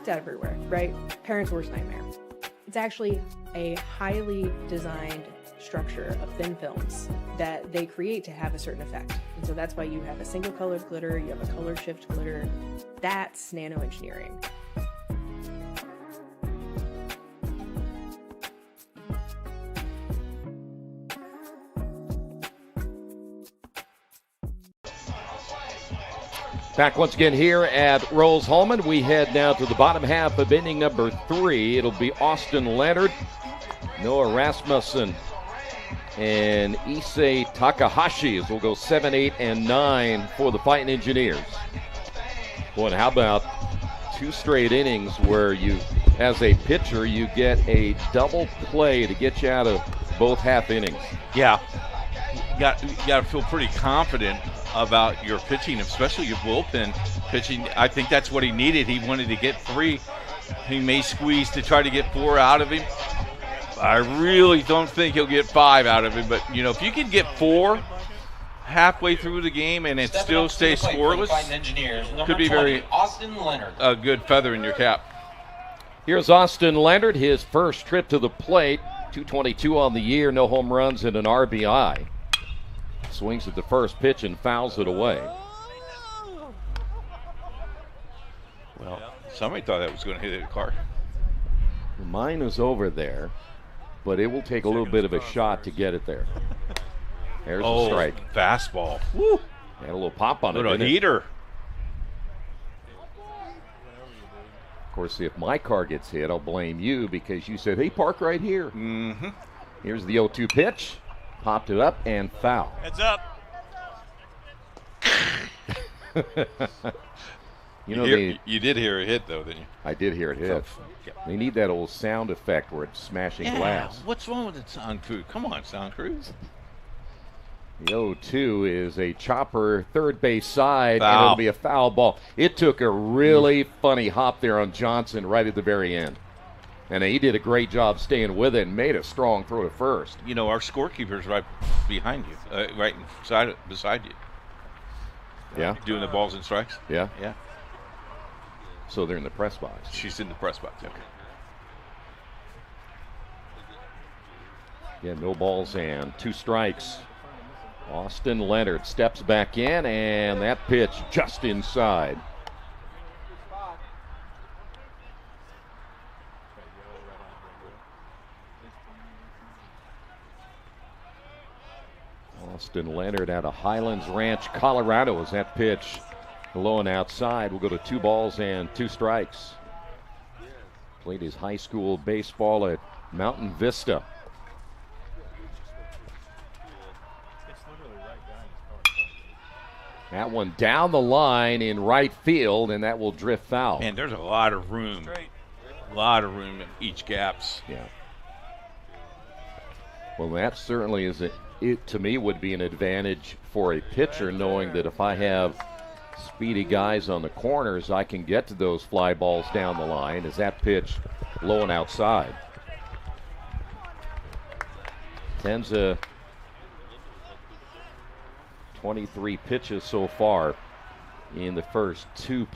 it's everywhere, right? Parents' worst nightmare. It's actually a highly designed structure of thin films that they create to have a certain effect. And so that's why you have a single colored glitter, you have a color shift glitter. That's nano engineering. Back once again here at Rose-Hulman. We head now to the bottom half of inning number 3. It'll be Austin Leonard, Noah Rasmussen, and Issei Takahashi as we'll go 7, 8, and 9 for the Fighting Engineers. Boy, and how about 2 straight innings where you, as a pitcher, you get a double play to get you out of both half innings. Yeah, you got to feel pretty confident about your pitching, especially your bullpen pitching. I think that's what he needed. He wanted to get 3. He may squeeze to try to get 4 out of him. I really don't think he'll get 5 out of him, but you know, if you can get 4 halfway through the game and it still stays scoreless, could be very Austin Leonard. A good feather in your cap. Here's Austin Leonard, his first trip to the plate. 222 on the year, no home runs and an RBI. Swings at the first pitch and fouls it away. Well, somebody thought that was going to hit a car. Mine is over there, but it will take a little bit of a shot to get it there. There's a strike. Fastball. Woo. Had a little pop on it. Little heater. Of course, if my car gets hit, I'll blame you because you said, hey, park right here. Mm-hmm. Here's the 0-2 pitch. Popped it up and foul. Heads up. You did hear a hit, though, didn't you? I did hear it hit. They need that old sound effect where it's smashing glass. What's wrong with the sound crew? Come on, sound crews. The 0-2 is a chopper, third base side, Foul. and it'll be a foul ball. It took a really funny hop there on Johnson right at the very end. And he did a great job staying with it and made a strong throw to first. You know, our scorekeeper's right behind you, right beside you. Yeah? Doing the balls and strikes. Yeah? Yeah. So they're in the press box. She's in the press box. Okay. Yeah, no balls and 2 strikes. Austin Leonard steps back in, and that pitch just inside. Austin Leonard out of Highlands Ranch, Colorado, as that pitch low and outside. We'll go to 2 balls and 2 strikes. Played his high school baseball at Mountain Vista. That one down the line in right field, and that will drift foul. Man, there's a lot of room. A lot of room in each gaps. Yeah. Well, that certainly is it to me would be an advantage for a pitcher, knowing that if I have speedy guys on the corners, I can get to those fly balls down the line. As that pitch low and outside. Tenza 23 pitches so far in the first 2+.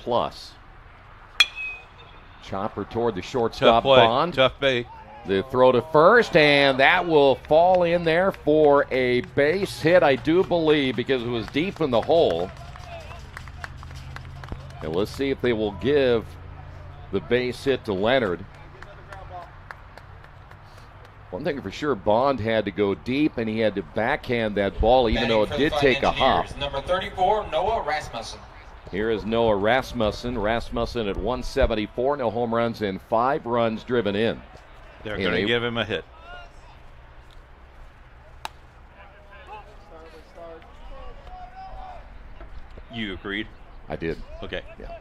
Chopper toward the shortstop, Bond. Tough bait. The throw to first, and that will fall in there for a base hit, I do believe, because it was deep in the hole. And let's see if they will give the base hit to Leonard. One thing for sure, Bond had to go deep, and he had to backhand that ball, even though it did take a hop. Number 34, Noah Rasmussen. Here is Noah Rasmussen. Rasmussen at 174. No home runs and 5 runs driven in. They're going to give him a hit. You agreed? I did. Okay. Yeah.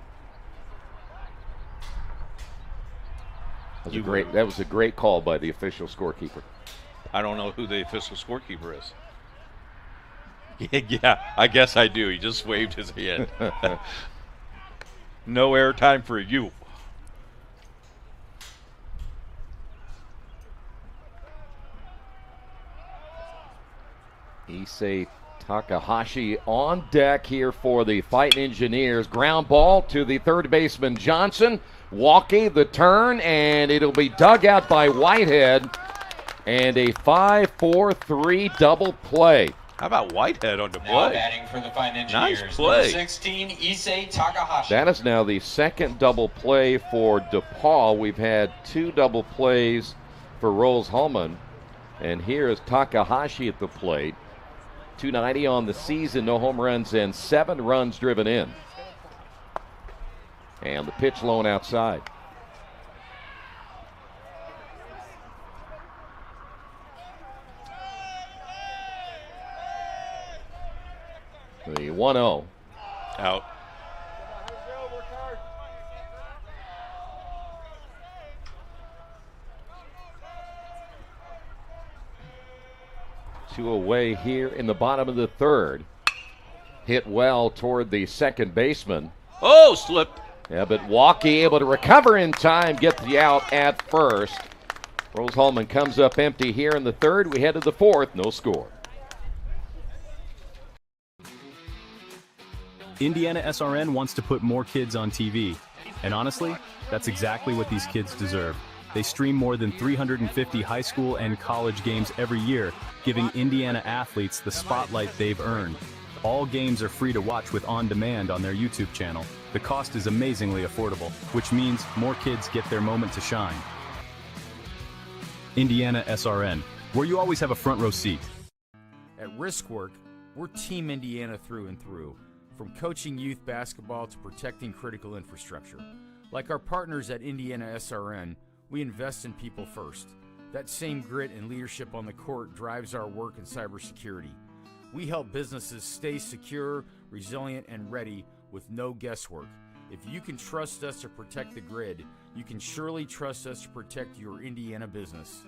That was a great call by the official scorekeeper. I don't know who the official scorekeeper is. Yeah, I guess I do. He just waved his hand. No airtime for you. Issei Takahashi on deck here for the Fighting Engineers. Ground ball to the third baseman Johnson. Walkie, the turn, and it'll be dug out by Whitehead. And a 5-4-3 double play. How about Whitehead on the Now play? batting for the Fighting Engineers. Nice play. Number 16, Issei Takahashi. That is now the second double play for DePauw. We've had 2 double plays for Rose-Hulman. And here is Takahashi at the plate. 290 on the season, no home runs and 7 runs driven in. And the pitch low and outside. The 1-0. Out. Two away here in the bottom of the third. Hit well toward the second baseman. Oh, slipped. Yeah, but Walkie able to recover in time, get the out at first. Rose-Hulman comes up empty here in the third. We head to the fourth, no score. IndianaSRN wants to put more kids on TV. And honestly, that's exactly what these kids deserve. They stream more than 350 high school and college games every year, giving Indiana athletes the spotlight they've earned. All games are free to watch with On Demand on their YouTube channel. The cost is amazingly affordable, which means more kids get their moment to shine. IndianaSRN, where you always have a front row seat. At Riskwork, we're Team Indiana through and through, from coaching youth basketball to protecting critical infrastructure. Like our partners at IndianaSRN, we invest in people first. That same grit and leadership on the court drives our work in cybersecurity. We help businesses stay secure, resilient, and ready with no guesswork. If you can trust us to protect the grid, you can surely trust us to protect your Indiana business.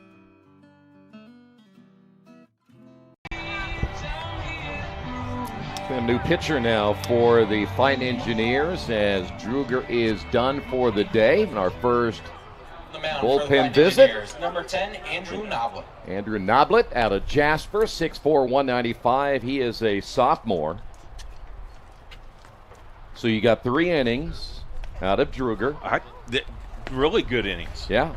A new pitcher now for the Fighting Engineers as Druger is done for the day. And our first bullpen visit. Number 10, Andrew Noblet. Andrew Noblet out of Jasper, 6'4", 195. He is a sophomore. So you got 3 innings out of Druger. Really good innings. Yeah.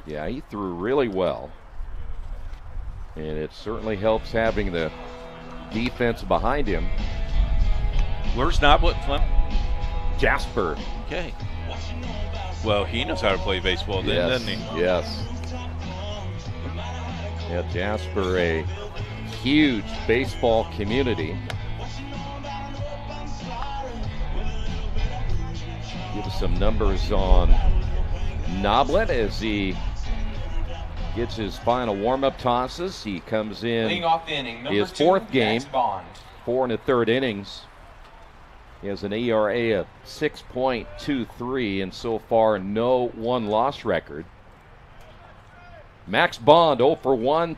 Yeah, he threw really well. And it certainly helps having the defense behind him. Where's Noblet from? Jasper. Okay. Well, he knows how to play baseball then, Yes, doesn't he? Yes. Yeah, Jasper, a huge baseball community. Give us some numbers on Noblet as he gets his final warm-up tosses. He comes in Leading off the inning, number his 2, fourth game, Max Bond. 4 1/3 innings. He has an ERA of 6.23 and so far no one-loss record. Max Bond 0 for 1,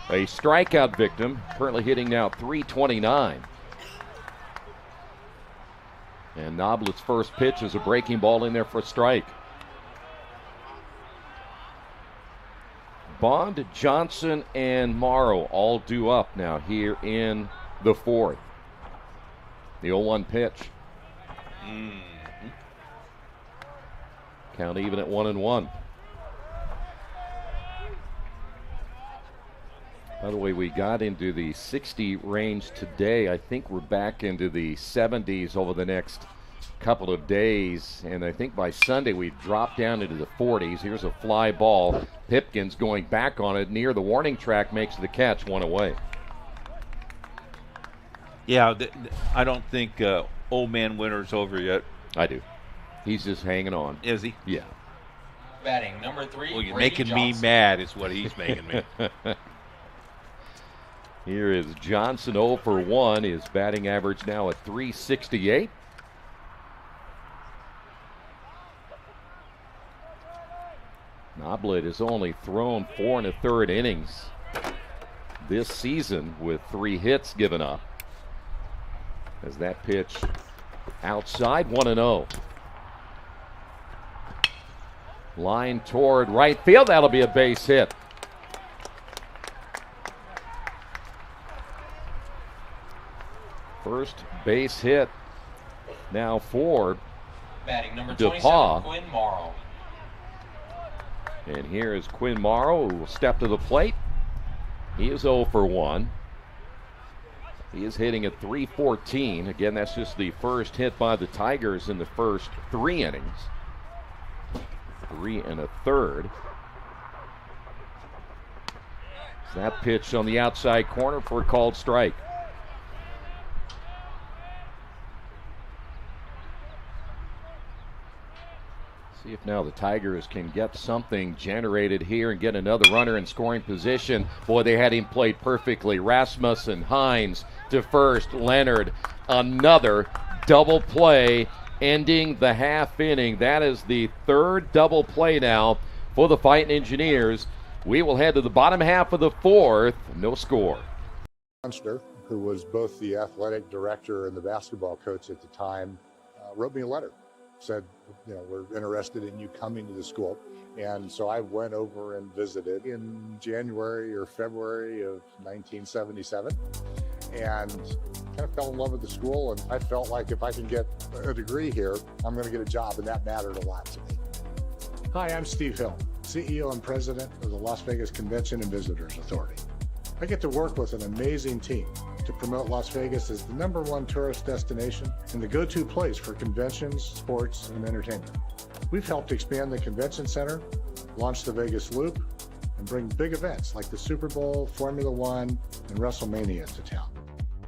a strikeout victim, currently hitting now .329. And Noblet's first pitch is a breaking ball in there for a strike. Bond, Johnson, and Morrow all due up now here in the fourth. The 0-1 pitch. Count even at 1-1. By the way, we got into the 60 range today. I think we're back into the 70s over the next couple of days, and I think by Sunday we drop down into the 40s. Here's a fly ball. Pipkins going back on it near the warning track, makes the catch, 1 away. Yeah, I don't think old man Winter's over yet. I do. He's just hanging on. Is he? Yeah. Batting number 3. Well, you're Brady making Johnson. me mad is what he's making me. Here is Johnson 0 for 1. His batting average now at .368. Noblet has only thrown 4 1/3 innings this season with 3 hits given up. As that pitch outside, 1-0. Line toward right field. That'll be a base hit. First base hit now for Batting number DePauw. 27, Quinn Morrow. And here is Quinn Morrow, who will step to the plate. He is 0 for 1. He is hitting at .314. Again, that's just the first hit by the Tigers in the first 3 innings. 3 1/3. That pitch on the outside corner for a called strike. See if now the Tigers can get something generated here and get another runner in scoring position. Boy, they had him played perfectly. Rasmussen, Hines to first, Leonard, another double play ending the half inning. That is the 3rd double play now for the Fighting Engineers. We will head to the bottom half of the 4th. No score. Munster, who was both the athletic director and the basketball coach at the time, wrote me a letter. Said, we're interested in you coming to the school. And so I went over and visited in January or February of 1977 and kind of fell in love with the school. And I felt like if I can get a degree here, I'm going to get a job, and that mattered a lot to me. Hi, I'm Steve Hill, CEO and President of the Las Vegas Convention and Visitors Authority. I get to work with an amazing team to promote Las Vegas as the #1 tourist destination and the go-to place for conventions, sports, and entertainment. We've helped expand the convention center, launch the Vegas Loop, and bring big events like the Super Bowl, Formula One, and WrestleMania to town.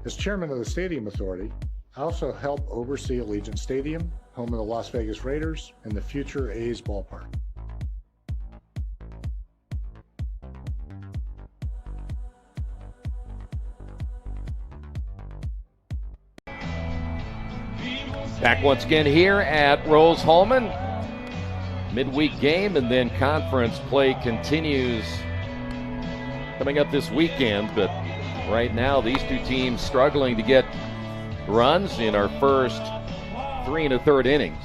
As chairman of the Stadium Authority, I also help oversee Allegiant Stadium, home of the Las Vegas Raiders, and the future A's ballpark. Back once again here at Rose-Hulman. Midweek game, and then conference play continues coming up this weekend. But right now, these two teams struggling to get runs in our first 3 1/3 innings.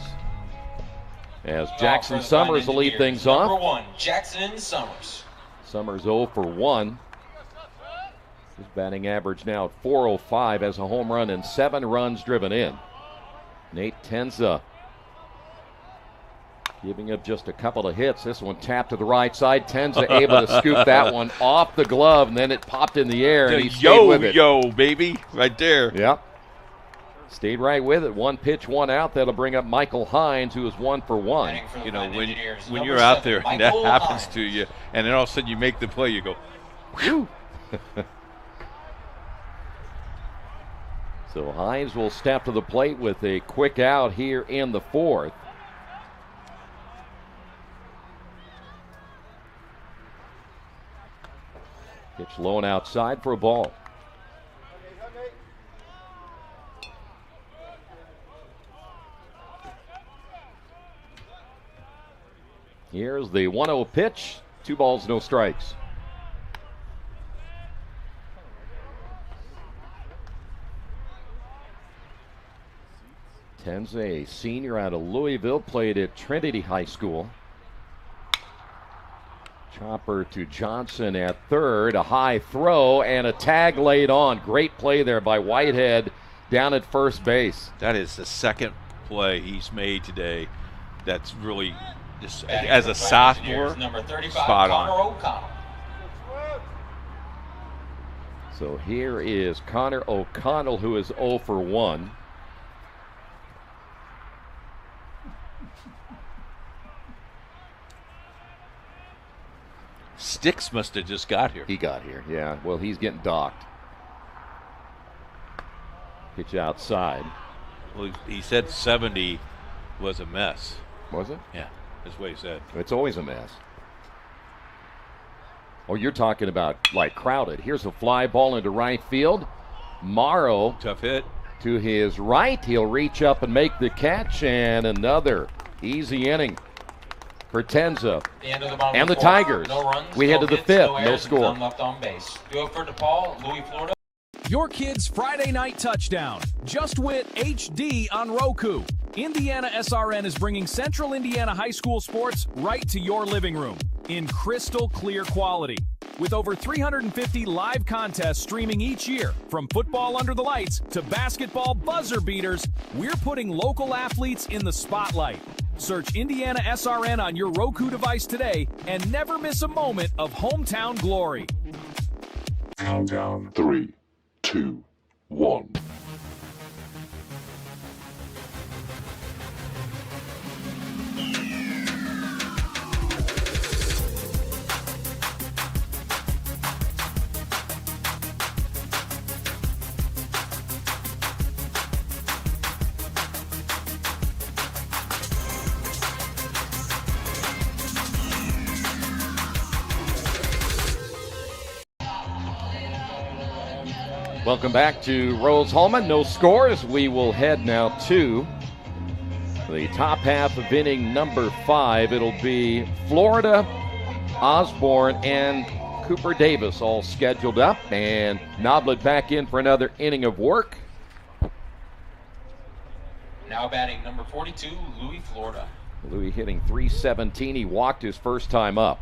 As Jackson Summers will lead things off. Number 1, Jackson Summers. Summers 0 for 1. His batting average now at .405, has a home run and 7 runs driven in. Nate Tenza giving up just a couple of hits. This one tapped to the right side. Tenza able to scoop that one off the glove, and then it popped in the air, and he stayed with it. Yo, baby, right there. Yep. Stayed right with it. 1 pitch, 1 out. That'll bring up Michael Hines, who is 1 for 1. When you're out there and that happens to you, and then all of a sudden you make the play, you go, whew. So Hines will step to the plate with a quick out here in the 4th. Pitch low and outside for a ball. Here's the 1-0 pitch. 2 balls, no strikes. Tenza, a senior out of Louisville, played at Trinity High School. Chopper to Johnson at third, a high throw, and a tag laid on. Great play there by Whitehead down at first base. That is the second play he's made today. That's really, just, as a sophomore, spot on. So here is Connor O'Connell, who is 0 for 1. Sticks must have just got here. He got here, yeah. Well, he's getting docked. Pitch outside. Well, he said 70 was a mess. Was it? Yeah, that's what he said. It's always a mess. Oh, you're talking about like crowded. Here's a fly ball into right field. Morrow. Tough hit. To his right. He'll reach up and make the catch, and another easy inning for Tenza and the Tigers. No runs, We head to the hits, fifth. no No errors, score. none left on base. Do it for DePauw, Louis, Florida. Your kid's Friday night touchdown. Just Wit HD on Roku. IndianaSRN is bringing Central Indiana high school sports right to your living room in crystal clear quality. With over 350 live contests streaming each year, from football under the lights to basketball buzzer beaters, we're putting local athletes in the spotlight. Search IndianaSRN on your Roku device today and never miss a moment of hometown glory. Countdown 3, 2, 1. Welcome back to Rose-Hulman. No scores. We will head now to the top half of inning number 5. It'll be Florida, Osborne, and Cooper Davis all scheduled up. And Noblet back in for another inning of work. Now batting number 42, Louis, Florida. Louis hitting .317. He walked his first time up.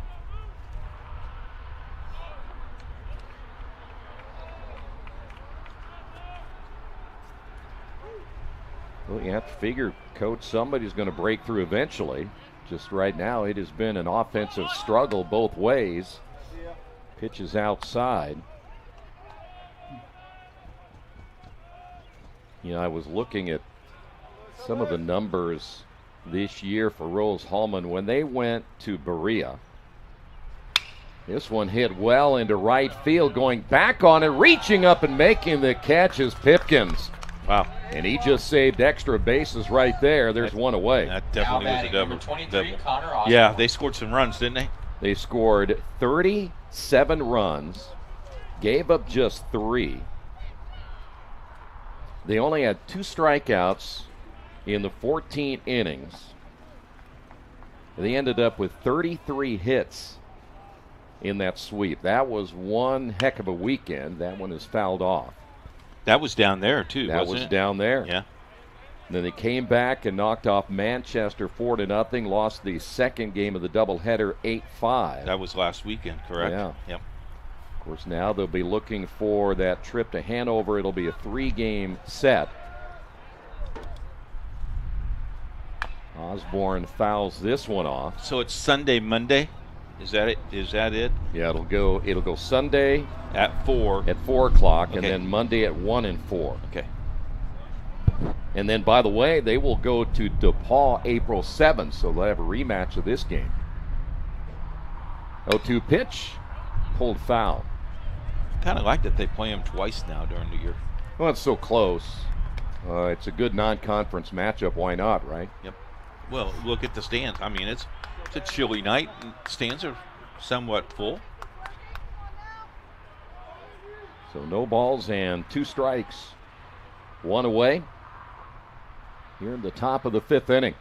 Well, you have to figure, Coach, somebody's going to break through eventually. Just right now, it has been an offensive struggle both ways. Pitches outside. You know, I was looking at some of the numbers this year for Rose-Hulman when they went to Berea. This one hit well into right field, going back on it, reaching up and making the catch is Pipkins. Wow. And he just saved extra bases right there. There's one away. That definitely was a double. 23, Connor Osborne. Yeah, they scored some runs, didn't they? They scored 37 runs, gave up just 3. They only had 2 strikeouts in the 14 innings. They ended up with 33 hits in that sweep. That was one heck of a weekend. That one is fouled off. That was down there, too, That wasn't was it? down there. Yeah. And then they came back and knocked off Manchester 4-0. Lost the second game of the doubleheader 8-5. That was last weekend, correct? Yeah. Yep. Of course, now they'll be looking for that trip to Hanover. It'll be a 3-game set. Osborne fouls this one off. So it's Sunday, Monday? Is that it? Yeah, it'll go Sunday at 4. At 4 o'clock, Okay. and then Monday at 1 and 4. Okay. And then, by the way, they will go to DePauw April 7th, so they'll have a rematch of this game. 0-2 pitch, pulled foul. Kind of like that they play them twice now during the year. Well, it's so close. It's a good non-conference matchup. Why not, right? Yep. Well, look at the stands. I mean, it's a chilly night, and stands are somewhat full. So no balls and 2 strikes. 1 away. Here in the top of the 5th inning.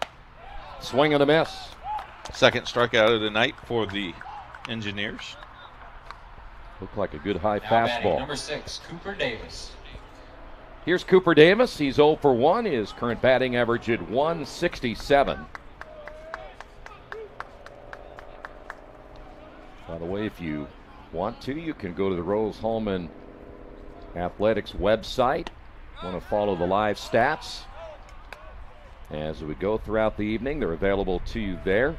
Swing and a miss. Second strikeout of the night for the Engineers. Looked like a good high Now batting fastball. number 6, Cooper Davis. Here's Cooper Davis. He's 0 for 1. His current batting average at 167. By the way, if you want to, you can go to the Rose-Hulman Athletics website. Want to follow the live stats as we go throughout the evening. They're available to you there.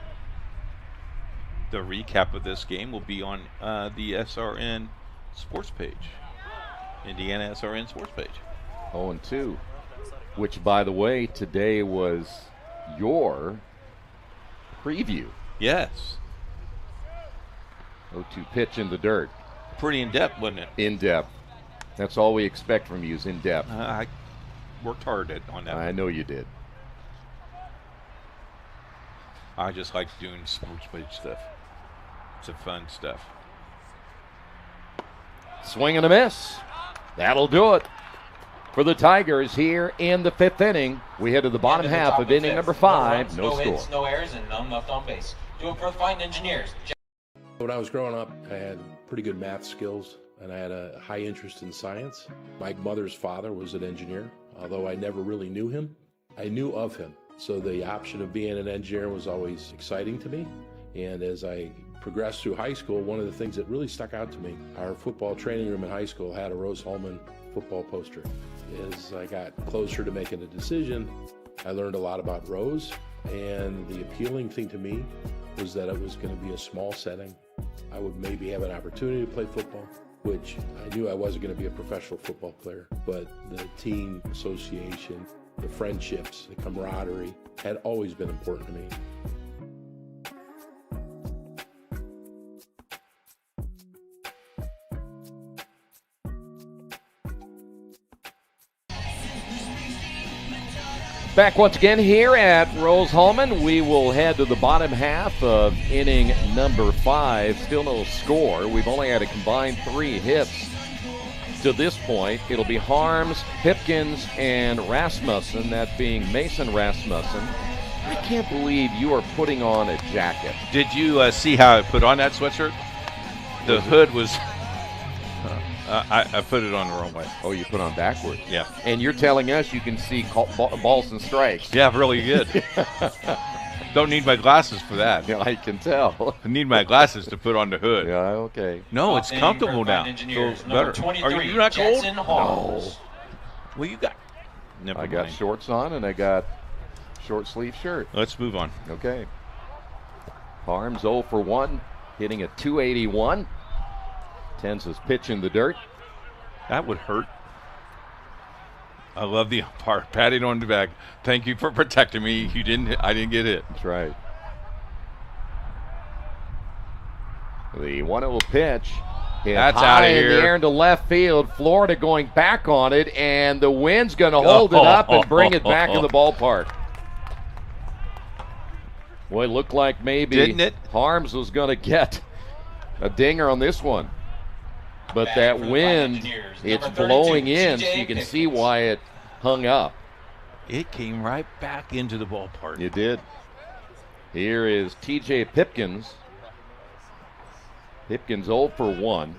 The recap of this game will be on the SRN sports page. Indiana SRN sports page. 0-2, which, by the way, today was your preview. Yes. 0-2 pitch in the dirt. Pretty in-depth, wasn't it? In-depth. That's all we expect from you is in-depth. worked hard on that. I know you did. I just like doing sports page stuff. It's a fun stuff. Swing and a miss. That'll do it for the Tigers here in the 5th inning. We head to the bottom half of inning number 5. No score. Hits, no errors, and none left on base. Do it for the Fighting Engineers. When I was growing up, I had pretty good math skills, and I had a high interest in science. My mother's father was an engineer. Although I never really knew him, I knew of him. So the option of being an engineer was always exciting to me. And as I progressed through high school, one of the things that really stuck out to me, our football training room in high school had a Rose-Hulman football poster. As I got closer to making a decision, I learned a lot about Rose, and the appealing thing to me was that it was going to be a small setting. I would maybe have an opportunity to play football, which I knew I wasn't going to be a professional football player, but the team association, the friendships, the camaraderie had always been important to me. Back once again here at Rose-Hulman. We will head to the bottom half of inning number 5. Still no score. We've only had a combined 3 hits to this point. It'll be Harms, Pipkins, and Rasmussen, that being Mason Rasmussen. I can't believe you are putting on a jacket. Did you see how I put on that sweatshirt? The hood was... I put it on the wrong way. Oh, you put on backwards? Yeah. And you're telling us you can see balls and strikes. Yeah, really good. Don't need my glasses for that. Yeah, I can tell. I need my glasses to put on the hood. Yeah, okay. No, it's comfortable now. Engineers, So number better. 23, Are you not cold? Jackson Harms. No. Well, you got... Never I got mind. shorts on and I got short sleeve shirt. Let's move on. Okay. Harms 0 for 1, hitting a .281. Tens his pitch in the dirt. That would hurt. I love the umpire patting on the back. Thank you for protecting me. I didn't get hit. That's right. The 1-0 pitch. That's high out of in here. the air into left field. Florida going back on it, and the wind's going to hold it up and bring it back in the ballpark. Boy, it looked like maybe Didn't it? Harms was going to get a dinger on this one. But that wind, it's blowing in, so you can see why it hung up. It came right back into the ballpark. It did. Here is T.J. Pipkins. Pipkins 0 for 1.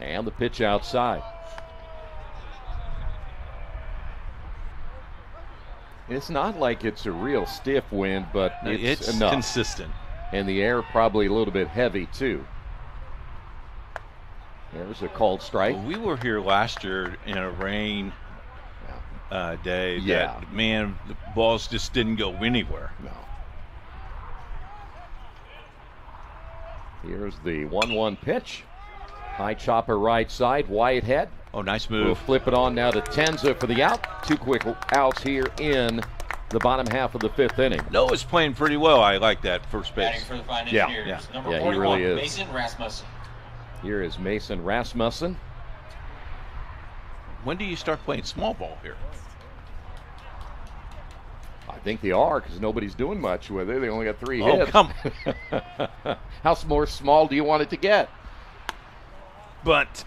And the pitch outside. It's not like it's a real stiff wind, but it's enough. Consistent. And the air probably a little bit heavy, too. There's a called strike. Well, we were here last year in a rain day. Yeah. That, man, the balls just didn't go anywhere. No. Here's the 1-1 pitch. High chopper right side, Whitehead. Oh, nice move. We'll flip it on now to Tenza for the out. 2 quick outs here in the bottom half of the 5th inning. Noah's playing pretty well. I like that first base. Batting for the Fine Yeah. Engineers. Yeah. Number Yeah, he 41, really is. Mason Rasmussen. Here is Mason Rasmussen. When do you start playing small ball here? I think they are, because nobody's doing much with it. They only got 3 Oh, hits. come How more small do you want it to get? But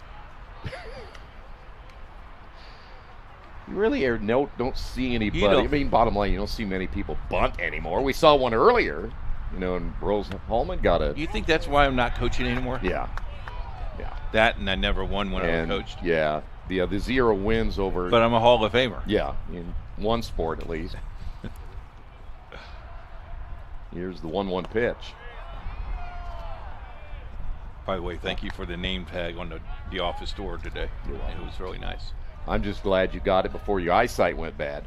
you really don't see anybody. You don't- I mean, bottom line, you don't see many people bunt anymore. We saw one earlier, and Rose-Hulman got it. You think that's why I'm not coaching anymore? Yeah. That, and I never won when And, I coached. Yeah, the 0 wins over. But I'm a Hall of Famer. Yeah, in one sport at least. Here's the 1-1 pitch. By the way, thank you for the name tag on the office door today. It was really nice. I'm just glad you got it before your eyesight went bad.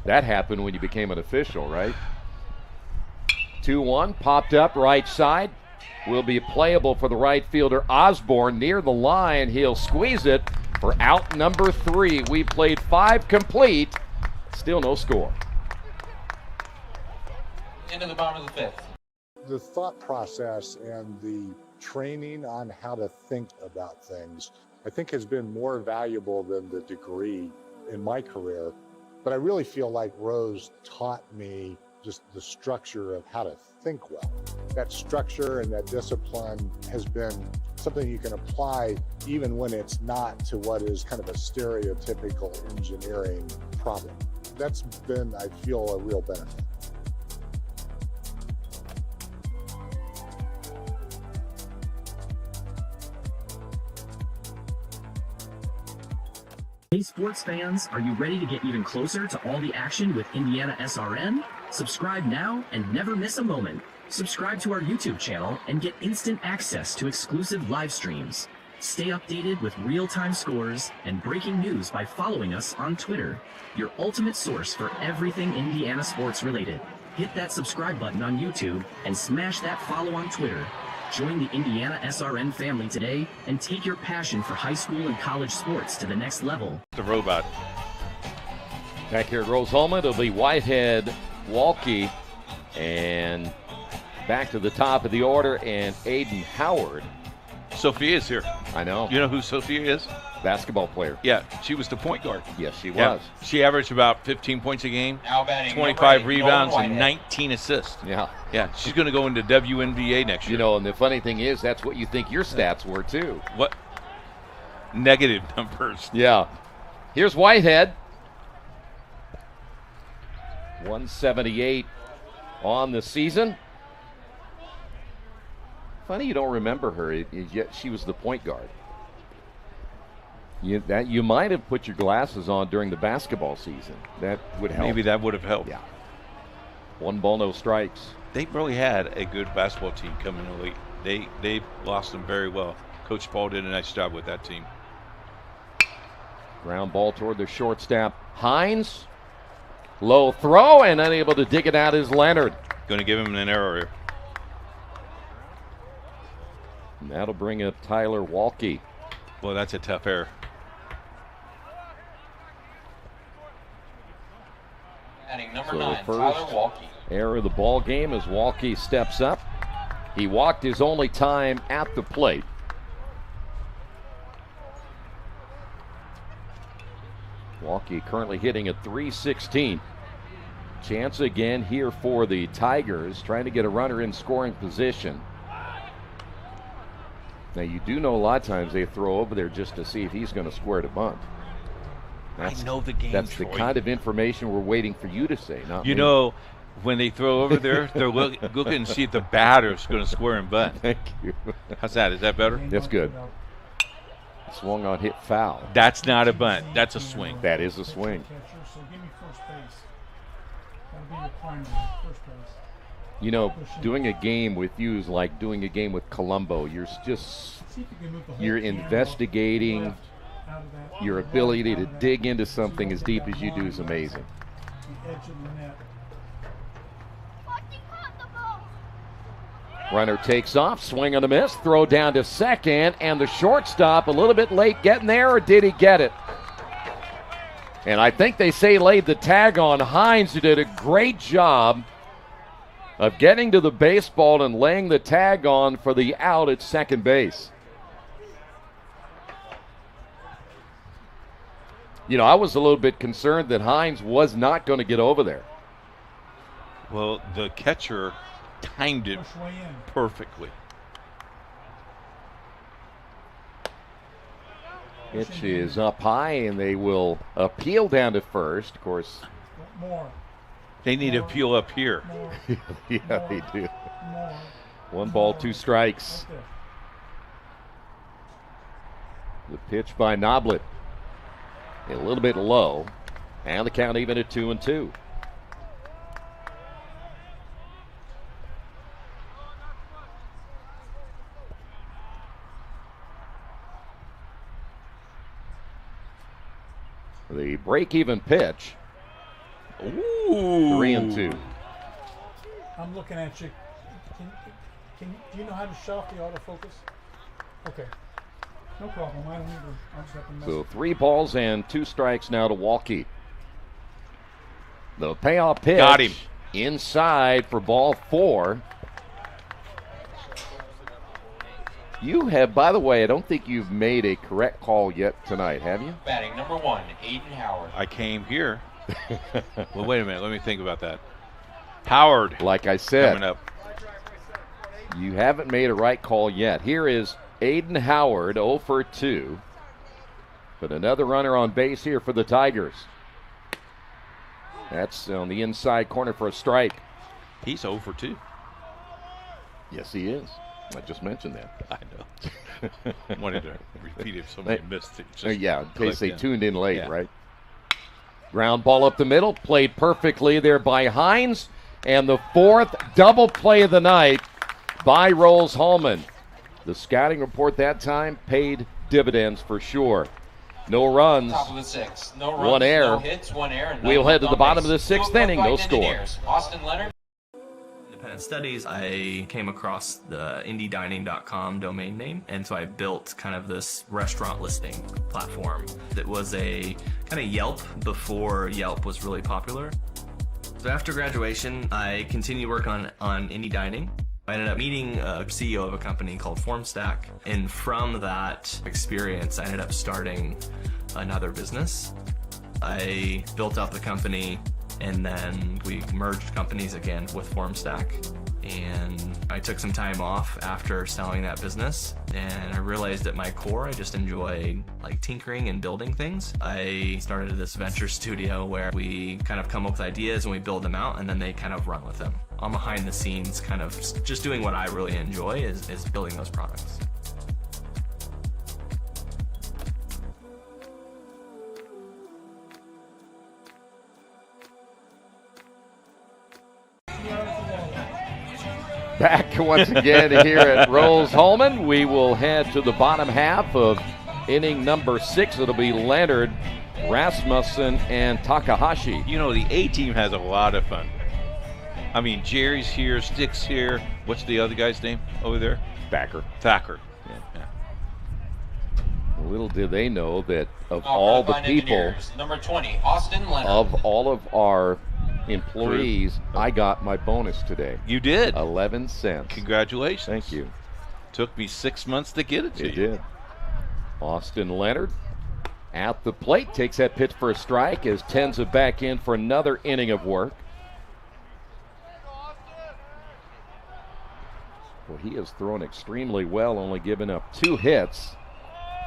That happened when you became an official, right? 2-1, popped up right side. Will be playable for the right fielder Osborne near the line. He'll squeeze it for out number 3. We played 5 complete. Still no score. Into the bottom of the 5th. The thought process and the training on how to think about things I think has been more valuable than the degree in my career. But I really feel like Rose taught me just the structure of how to think well. That structure and that discipline has been something you can apply even when it's not to what is kind of a stereotypical engineering problem. That's been, I feel, a real benefit. Hey sports fans, are you ready to get even closer to all the action with IndianaSRN? Subscribe now and never miss a moment. Subscribe to our YouTube channel and get instant access to exclusive live streams. Stay updated with real-time scores and breaking news by following us on Twitter, your ultimate source for everything Indiana sports related. Hit that subscribe button on YouTube and smash that follow on Twitter. Join the IndianaSRN family today and take your passion for high school and college sports to the next level. The robot. Back here at Rose-Hulman, it'll be Whitehead, Walke, and back to the top of the order, and Aiden Howard. Sophia's here. I know. You know who Sophia is? Basketball player. Yeah, she was the point guard. Yes, she Yeah. was. She averaged about 15 points a game, Now batting 25 number 8, rebounds, Nolan and Whitehead. 19 assists. Yeah. Yeah, she's going to go into WNBA next year. You know, and the funny thing is, that's what you think your stats were, too. What? Negative numbers. Yeah. Here's Whitehead. 178 on the season. Funny you don't remember her, yet she was the point guard. You might have put your glasses on during the basketball season. That would help. Maybe that would have helped. Yeah. 1 ball, no strikes. They really had a good basketball team coming in late. They lost them very well. Coach Paul did a nice job with that team. Ground ball toward the shortstop. Hines. Low throw and unable to dig it out is Leonard. Going to give him an error here. And that'll bring up Tyler Walke. Well, that's a tough error. Batting number So 9, the Tyler first Walke. error of the ball game as Walke steps up. He walked his only time at the plate. Walke currently hitting at .316. Chance again here for the Tigers, trying to get a runner in scoring position. Now you do know a lot of times they throw over there just to see if he's going to square to bunt. I know the game, That's Troy. the kind of information we're waiting for you to say, not You me. know, when they throw over there, they're looking and see if the batter's going to square and bunt. Thank you. How's that? Is that better? That's good. Swung on, hit foul. That's not a bunt. That's a swing. That is a swing. So give me first base. That'll be your primary, first base. You know, doing a game with you is like doing a game with Columbo. You're just, you're investigating. Your ability to dig into something as deep as you do is amazing. The edge of the net. Runner takes off, swing and a miss, throw down to second, and the shortstop a little bit late getting there, or did he get it? And I think they say laid the tag on Hines, who did a great job of getting to the baseball and laying the tag on for the out at second base. You know, I was a little bit concerned that Hines was not going to get over there. Well, the catcher timed it perfectly. Pitch is up high, and they will appeal down to first. Of course, More. They need to peel up here. yeah, they do. 1 ball, 2 strikes. The pitch by Noblet. A little bit low, and the count even at 2-2. The break-even pitch. Ooh. 3-2. I'm looking at you. Do you know how to shut off the autofocus? Okay. No problem. I don't either. I'll just have to mess So 3 balls and 2 strikes now to Walke. The payoff pitch. Got him. Inside for ball 4. You have, by the way, I don't think you've made a correct call yet tonight, have you? Batting number 1, Aiden Howard. I came here. Well, wait a minute. Let me think about that. Howard. Like I said, coming up. You haven't made a right call yet. Here is Aiden Howard, 0 for 2. But another runner on base here for the Tigers. That's on the inside corner for a strike. He's 0 for 2. Yes, he is. I just mentioned that. I know. Wanted to repeat if somebody missed it. Yeah, in case they in. tuned in late, Yeah. right? Ground ball up the middle, played perfectly there by Hines. And the 4th double play of the night by Rose-Hulman. The scouting report that time paid dividends for sure. No runs. Top of the 6th. No runs, 1 error. no hits, 1 error. And We'll none head to the on bottom base. of the 6th inning. No score. Engineers. Austin Leonard. Independent studies, I came across the indiedining.com domain name, and so I built kind of this restaurant listing platform that was a kind of Yelp before Yelp was really popular. So after graduation, I continued work on Indie Dining. I ended up meeting a CEO of a company called FormStack, and from that experience, I ended up starting another business. I built out the company, and then we merged companies again with FormStack. And I took some time off after selling that business, and I realized at my core I just enjoy like tinkering and building things. I started this venture studio where we kind of come up with ideas and we build them out, and then they kind of run with them. I'm behind the scenes kind of just doing what I really enjoy is building those products. Back once again here at Rose-Hulman. We will head to the bottom half of inning number 6. It'll be Leonard, Rasmussen, and Takahashi. You know, the A team has a lot of fun. I mean, Jerry's here, Stick's here. What's the other guy's name over there? Thacker. Yeah. Little did they know that of all the people, number 20, Austin Leonard. of all of our employees, I got my bonus today. You did? 11 cents. Congratulations. Thank you. Took me 6 months to get it to you. It did. Austin Leonard at the plate, takes that pitch for a strike as Tenza back in for another inning of work. Well, he has thrown extremely well, only giving up 2 hits.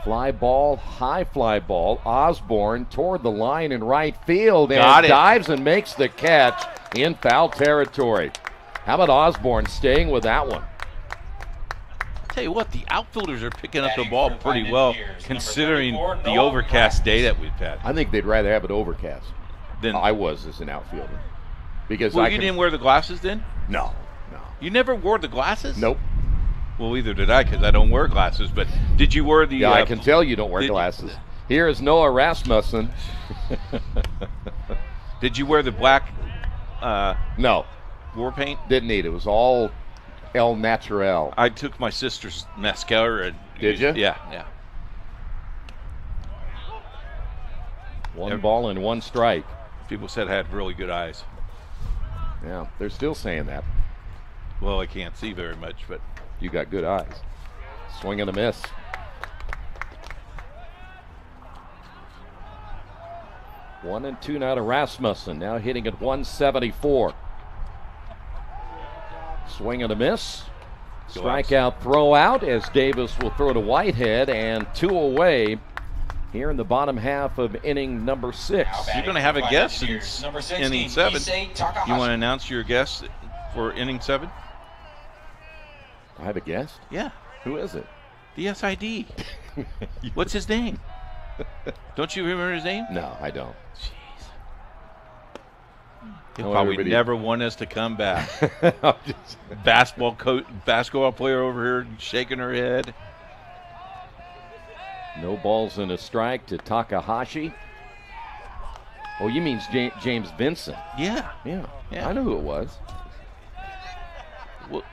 Fly ball, high fly ball. Osborne toward the line in right field and dives and makes the catch in foul territory. How about Osborne staying with that one? Tell you what, the outfielders are picking up the ball pretty well, considering the overcast day that we've had. I think they'd rather have it overcast than I was as an outfielder. Because you didn't wear the glasses then? No. You never wore the glasses? Nope. Well, either did I, because I don't wear glasses. But did you wear the? Yeah, I can tell you don't wear glasses. Here is Noah Rasmussen. Did you wear the black? No. War paint? Didn't need it. It was all El Natural. I took my sister's mascara. And did you? Yeah. One ball and 1 strike. People said I had really good eyes. Yeah, they're still saying that. Well, I can't see very much, but you got good eyes. Swing and a miss. One and 2 now to Rasmussen. Now hitting at 174. Swing and a miss. Strikeout, throw out as Davis will throw to Whitehead, and 2 away here in the bottom half of inning number 6. You're going to have a guest in inning 7. You want to announce your guest for inning 7? I have a guest? Yeah. Who is it? The SID. What's his name? Don't you remember his name? No, I don't. Jeez. He'll probably never want us to come back. Basketball player over here shaking her head. No balls and a strike to Takahashi. Oh, you mean James Vincent? Yeah. I know who it was. Well,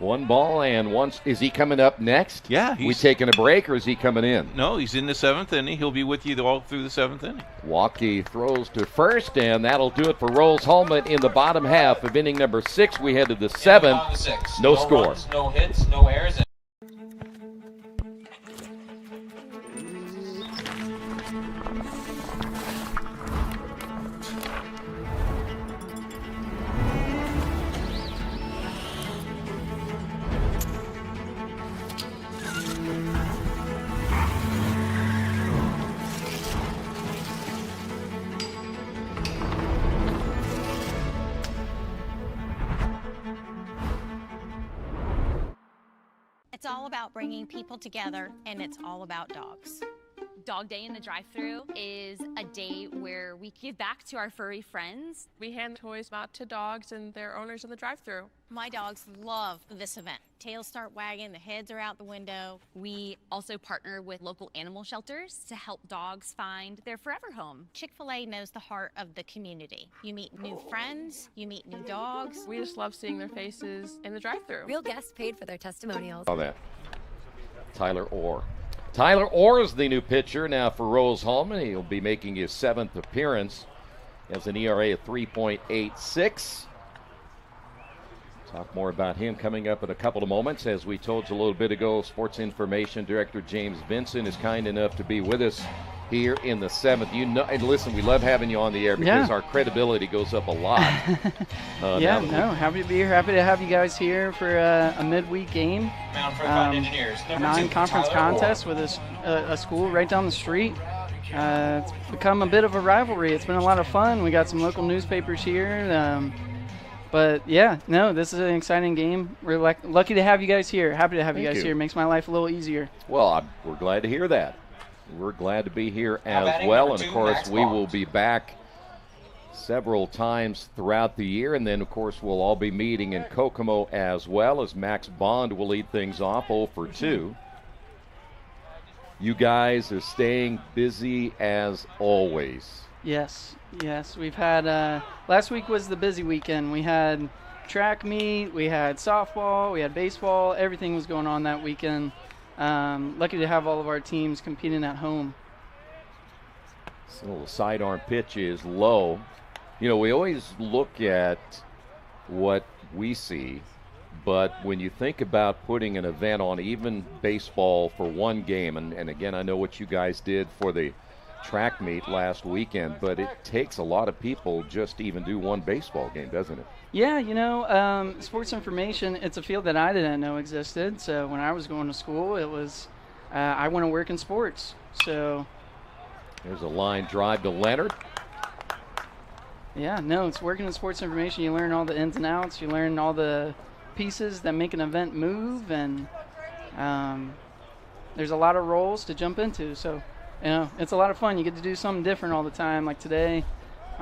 1 ball and 1. Is he coming up next? Yeah. We taking a break, or is he coming in? No, he's in the 7th inning. He'll be with you all through the 7th inning. Walkie throws to first, and that'll do it for Rose-Hulman in the bottom half of inning number 6. We head to the 7th. No score. Runs, no hits, no errors. It's all about bringing people together, and it's all about dogs. Dog Day in the drive-thru is a day where we give back to our furry friends. We hand toys out to dogs and their owners in the drive-thru. My dogs love this event. Tails start wagging, the heads are out the window. We also partner with local animal shelters to help dogs find their forever home. Chick-fil-A knows the heart of the community. You meet new friends, you meet new dogs. We just love seeing their faces in the drive-thru. Real guests paid for their testimonials. All that. Tyler Orr. Tyler Orr is the new pitcher now for Rose-Hulman. He'll be making his 7th appearance. He has an ERA of 3.86. Talk more about him coming up in a couple of moments. As we told you a little bit ago, Sports Information Director James Vincent is kind enough to be with us here in the 7th. You know, and listen, we love having you on the air because our credibility goes up a lot. Happy to be here. Happy to have you guys here for a midweek game. A non-conference contest with a school right down the street. It's become a bit of a rivalry. It's been a lot of fun. We got some local newspapers here. But this is an exciting game. We're lucky to have you guys here. Happy to have you guys here. Makes my life a little easier. Well, we're glad to hear that. We're glad to be here as well. And, of course, we will be back several times throughout the year. And then, of course, we'll all be meeting in Kokomo as well, as Max Bond will lead things off 0 for 2. You guys are staying busy as always. Yes. We've had last week was the busy weekend. We had track meet, we had softball, we had baseball. Everything was going on that weekend. Lucky to have all of our teams competing at home. So the sidearm pitch is low. You know, we always look at what we see, but when you think about putting an event on, even baseball for one game, and again, I know what you guys did for the track meet last weekend, but it takes a lot of people just to even do one baseball game, doesn't it? Yeah, sports information, it's a field that I didn't know existed. So when I was going to school, it was, I want to work in sports. So there's a line drive to Leonard. It's working in sports information. You learn all the ins and outs. You learn all the pieces that make an event move, and there's a lot of roles to jump into. So it's a lot of fun. You get to do something different all the time. Like today,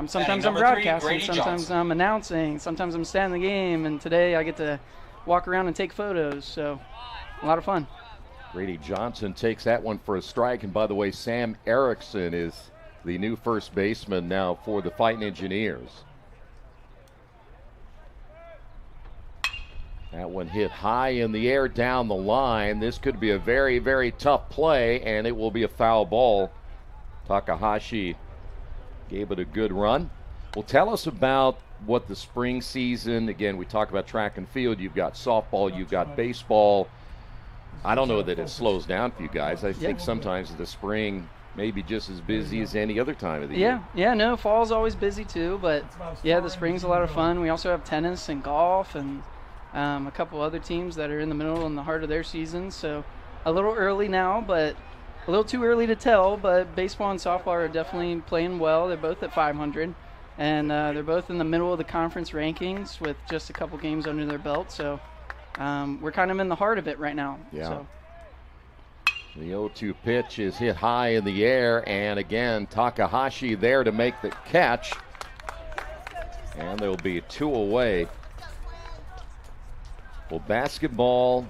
sometimes I'm broadcasting, sometimes I'm announcing, sometimes I'm standing the game, and today I get to walk around and take photos. So a lot of fun. Grady Johnson takes that one for a strike. And by the way, Sam Erickson is the new first baseman now for the Fighting Engineers. That one hit high in the air down the line. This could be a very, very tough play, and it will be a foul ball. Takahashi gave it a good run. Well, tell us about what the spring season, again, we talk about track and field. You've got softball, you've got baseball. I don't know that it slows down for you guys. I think sometimes the spring may be just as busy as any other time of the year. Fall's always busy too, but the spring's a lot of fun. We also have tennis and golf and a couple other teams that are in the middle and the heart of their season. So a little early now, but a little too early to tell. But baseball and softball are definitely playing well. They're both at 500, and they're both in the middle of the conference rankings with just a couple games under their belt. So we're kind of in the heart of it right now. So. The 0-2 pitch is hit high in the air, and again, Takahashi there to make the catch. And there'll be 2 away. Well, basketball,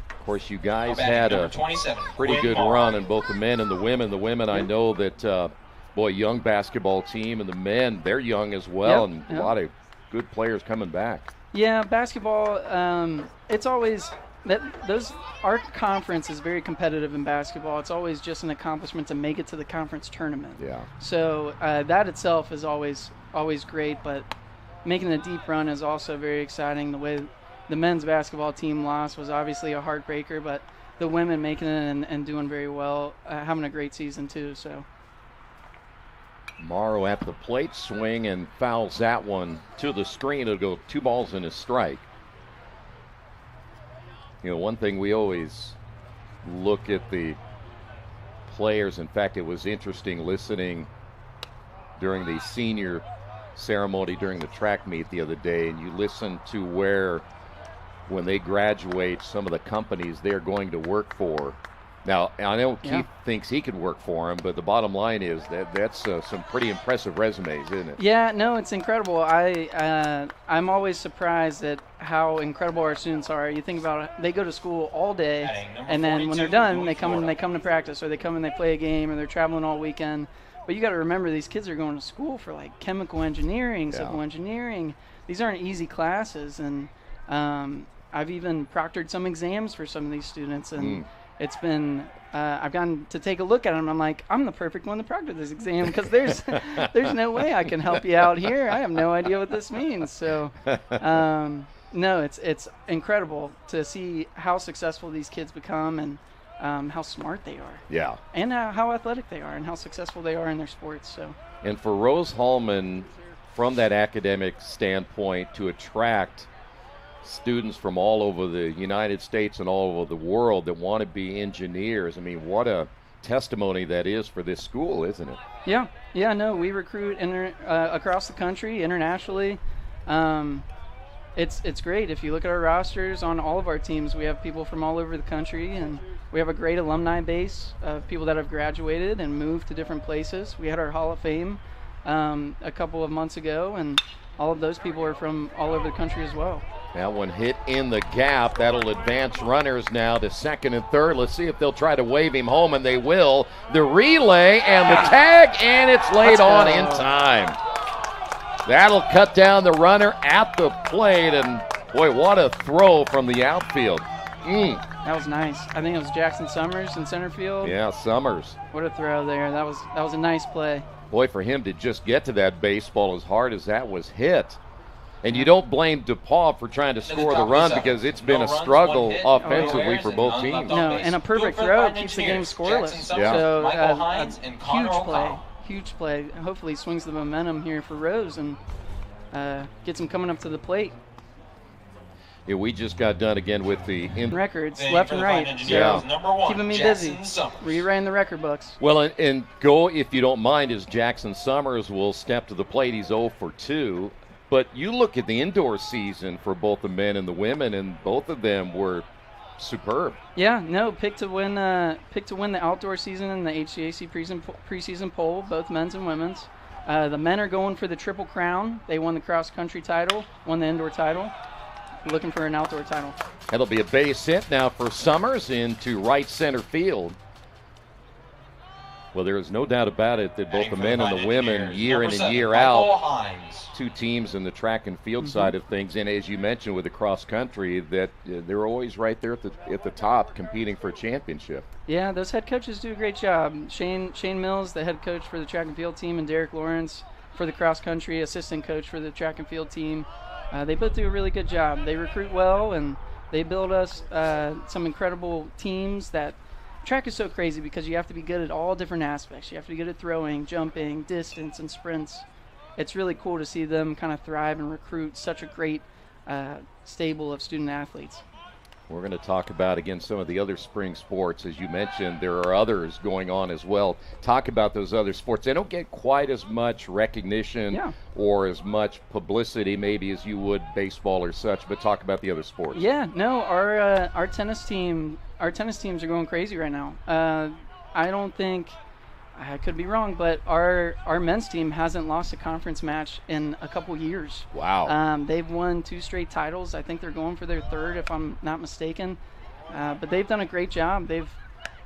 of course, you guys had a pretty good run in both the men and the women. The women, I know that, young basketball team, and the men, they're young as well, and a lot of good players coming back. Yeah, basketball, it's always our conference is very competitive in basketball. It's always just an accomplishment to make it to the conference tournament. Yeah. So that itself is always great, but making a deep run is also very exciting. The way the men's basketball team lost was obviously a heartbreaker, but the women making it and doing very well, having a great season too. So Morrow at the plate, swing and fouls that one to the screen. It'll go 2 balls and a strike. One thing we always look at the players. In fact, it was interesting listening during the senior ceremony during the track meet the other day, and you listen to where when they graduate, some of the companies they're going to work for. Now, I know Keith thinks he could work for them, but the bottom line is that's some pretty impressive resumes, isn't it? Yeah, no, it's incredible. I'm always surprised at how incredible our students are. You think about it, they go to school all day, and then when they're done, they come to practice, or they come and they play a game, or they're traveling all weekend. But you got to remember, these kids are going to school for like chemical engineering, civil engineering. These aren't easy classes, and I've even proctored some exams for some of these students, and it's been I've gotten to take a look at them. I'm like, I'm the perfect one to proctor this exam, because there's no way I can help you out here. I have no idea what this means. So no, it's incredible to see how successful these kids become, and how smart they are. Yeah. And how athletic they are, and how successful they are in their sports. So. And for Rose-Hulman, from that academic standpoint, to attract students from all over the United States and all over the world that want to be engineers, I mean, what a testimony that is for this school, isn't it? Yeah, no, we recruit across the country, internationally. It's great. If you look at our rosters on all of our teams, we have people from all over the country, and we have a great alumni base of people that have graduated and moved to different places. We had our Hall of Fame a couple of months ago, and all of those people are from all over the country as well. That one hit in the gap. That'll advance runners now to second and third. Let's see if they'll try to wave him home, and they will. The relay and the tag, and it's laid on in time. That'll cut down the runner at the plate, and boy, what a throw from the outfield. That was nice. I think it was Jackson Summers in center field. Yeah, Summers. What a throw there. That was a nice play. Boy, for him to just get to that baseball as hard as that was hit. And you don't blame DePauw for trying to score the run, because it's been a struggle offensively for both teams. No, and a perfect throw keeps the game scoreless. Yeah. So huge play. Hopefully swings the momentum here for Rose and gets him coming up to the plate. Yeah, we just got done again with the records, left and right. So keeping me busy, rewriting the record books. Well, and go, if you don't mind, as Jackson Summers will step to the plate. He's 0 for 2. But you look at the indoor season for both the men and the women, and both of them were superb. Yeah, no, picked to win the outdoor season in the HCAC preseason poll, both men's and women's. The men are going for the Triple Crown. They won the cross country title, won the indoor title. Looking for an outdoor title. That'll be a base hit now for Summers into right center field. Well, there is no doubt about it that both the men and the women, year in and year out, two teams in the track and field side of things, and as you mentioned with the cross country, that they're always right there at the top competing for a championship. Yeah, those head coaches do a great job. Shane Mills, the head coach for the track and field team, and Derek Lawrence for the cross country, assistant coach for the track and field team. They both do a really good job. They recruit well, and they build us some incredible teams. That track is so crazy because you have to be good at all different aspects. You have to be good at throwing, jumping, distance, and sprints. It's really cool to see them kind of thrive and recruit such a great stable of student athletes. We're going to talk about, again, some of the other spring sports. As you mentioned, there are others going on as well. Talk about those other sports. They don't get quite as much recognition or as much publicity maybe as you would baseball or such, but talk about the other sports. Yeah, no, our tennis teams are going crazy right now. I don't think, I could be wrong, but our men's team hasn't lost a conference match in a couple years. Wow. They've won 2 straight titles. I think they're going for their 3rd, if I'm not mistaken. But they've done a great job.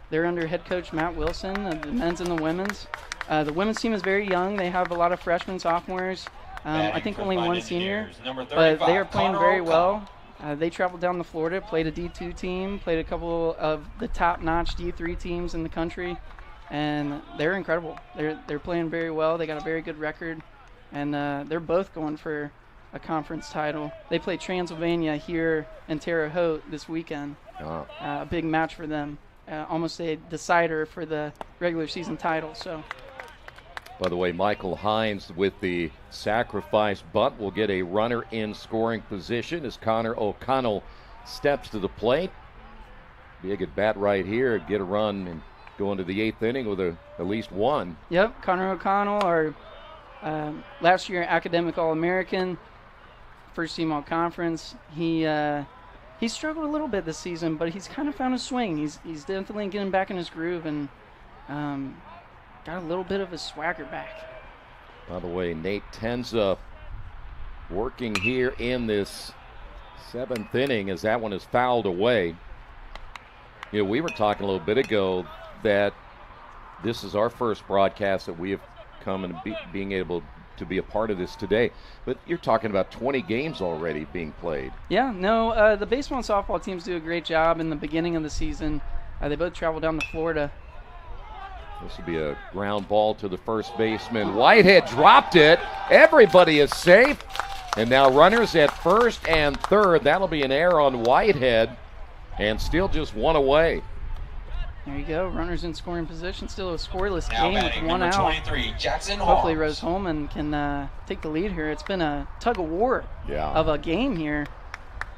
They're under head coach Matt Wilson, the men's and the women's. The women's team is very young. They have a lot of freshmen, sophomores. I think only one senior, but they are playing very well. They traveled down to Florida, played a D2 team, played a couple of the top-notch D3 teams in the country. And they're incredible. They're playing very well. They got a very good record, and they're both going for a conference title. They play Transylvania here in Terre Haute this weekend. A big match for them, almost a decider for the regular season title. So, by the way, Michael Hines with the sacrifice bunt will get a runner in scoring position as Connor O'Connell steps to the plate. Big at bat right here, get a run and go into the 8th inning with at least one. Yep, Connor O'Connell, our last year academic All-American, first team All-Conference. He He's struggled a little bit this season, but he's kind of found his swing. He's definitely getting back in his groove and got a little bit of his swagger back. By the way, Nate Tenza working here in this 7th inning as that one is fouled away. You know, we were talking a little bit ago that this is our first broadcast that we have come and being able to be a part of this today. But you're talking about 20 games already being played. Yeah, no, the baseball and softball teams do a great job in the beginning of the season. They both travel down to Florida. This will be a ground ball to the first baseman. Whitehead dropped it. Everybody is safe. And now runners at first and third. That'll be an error on Whitehead. And still just one away. There you go. Runners in scoring position. Still a scoreless Now game with batting, one number out. 23, Jackson Hopefully Harms. Rose-Hulman can take the lead here. It's been a tug of war of a game here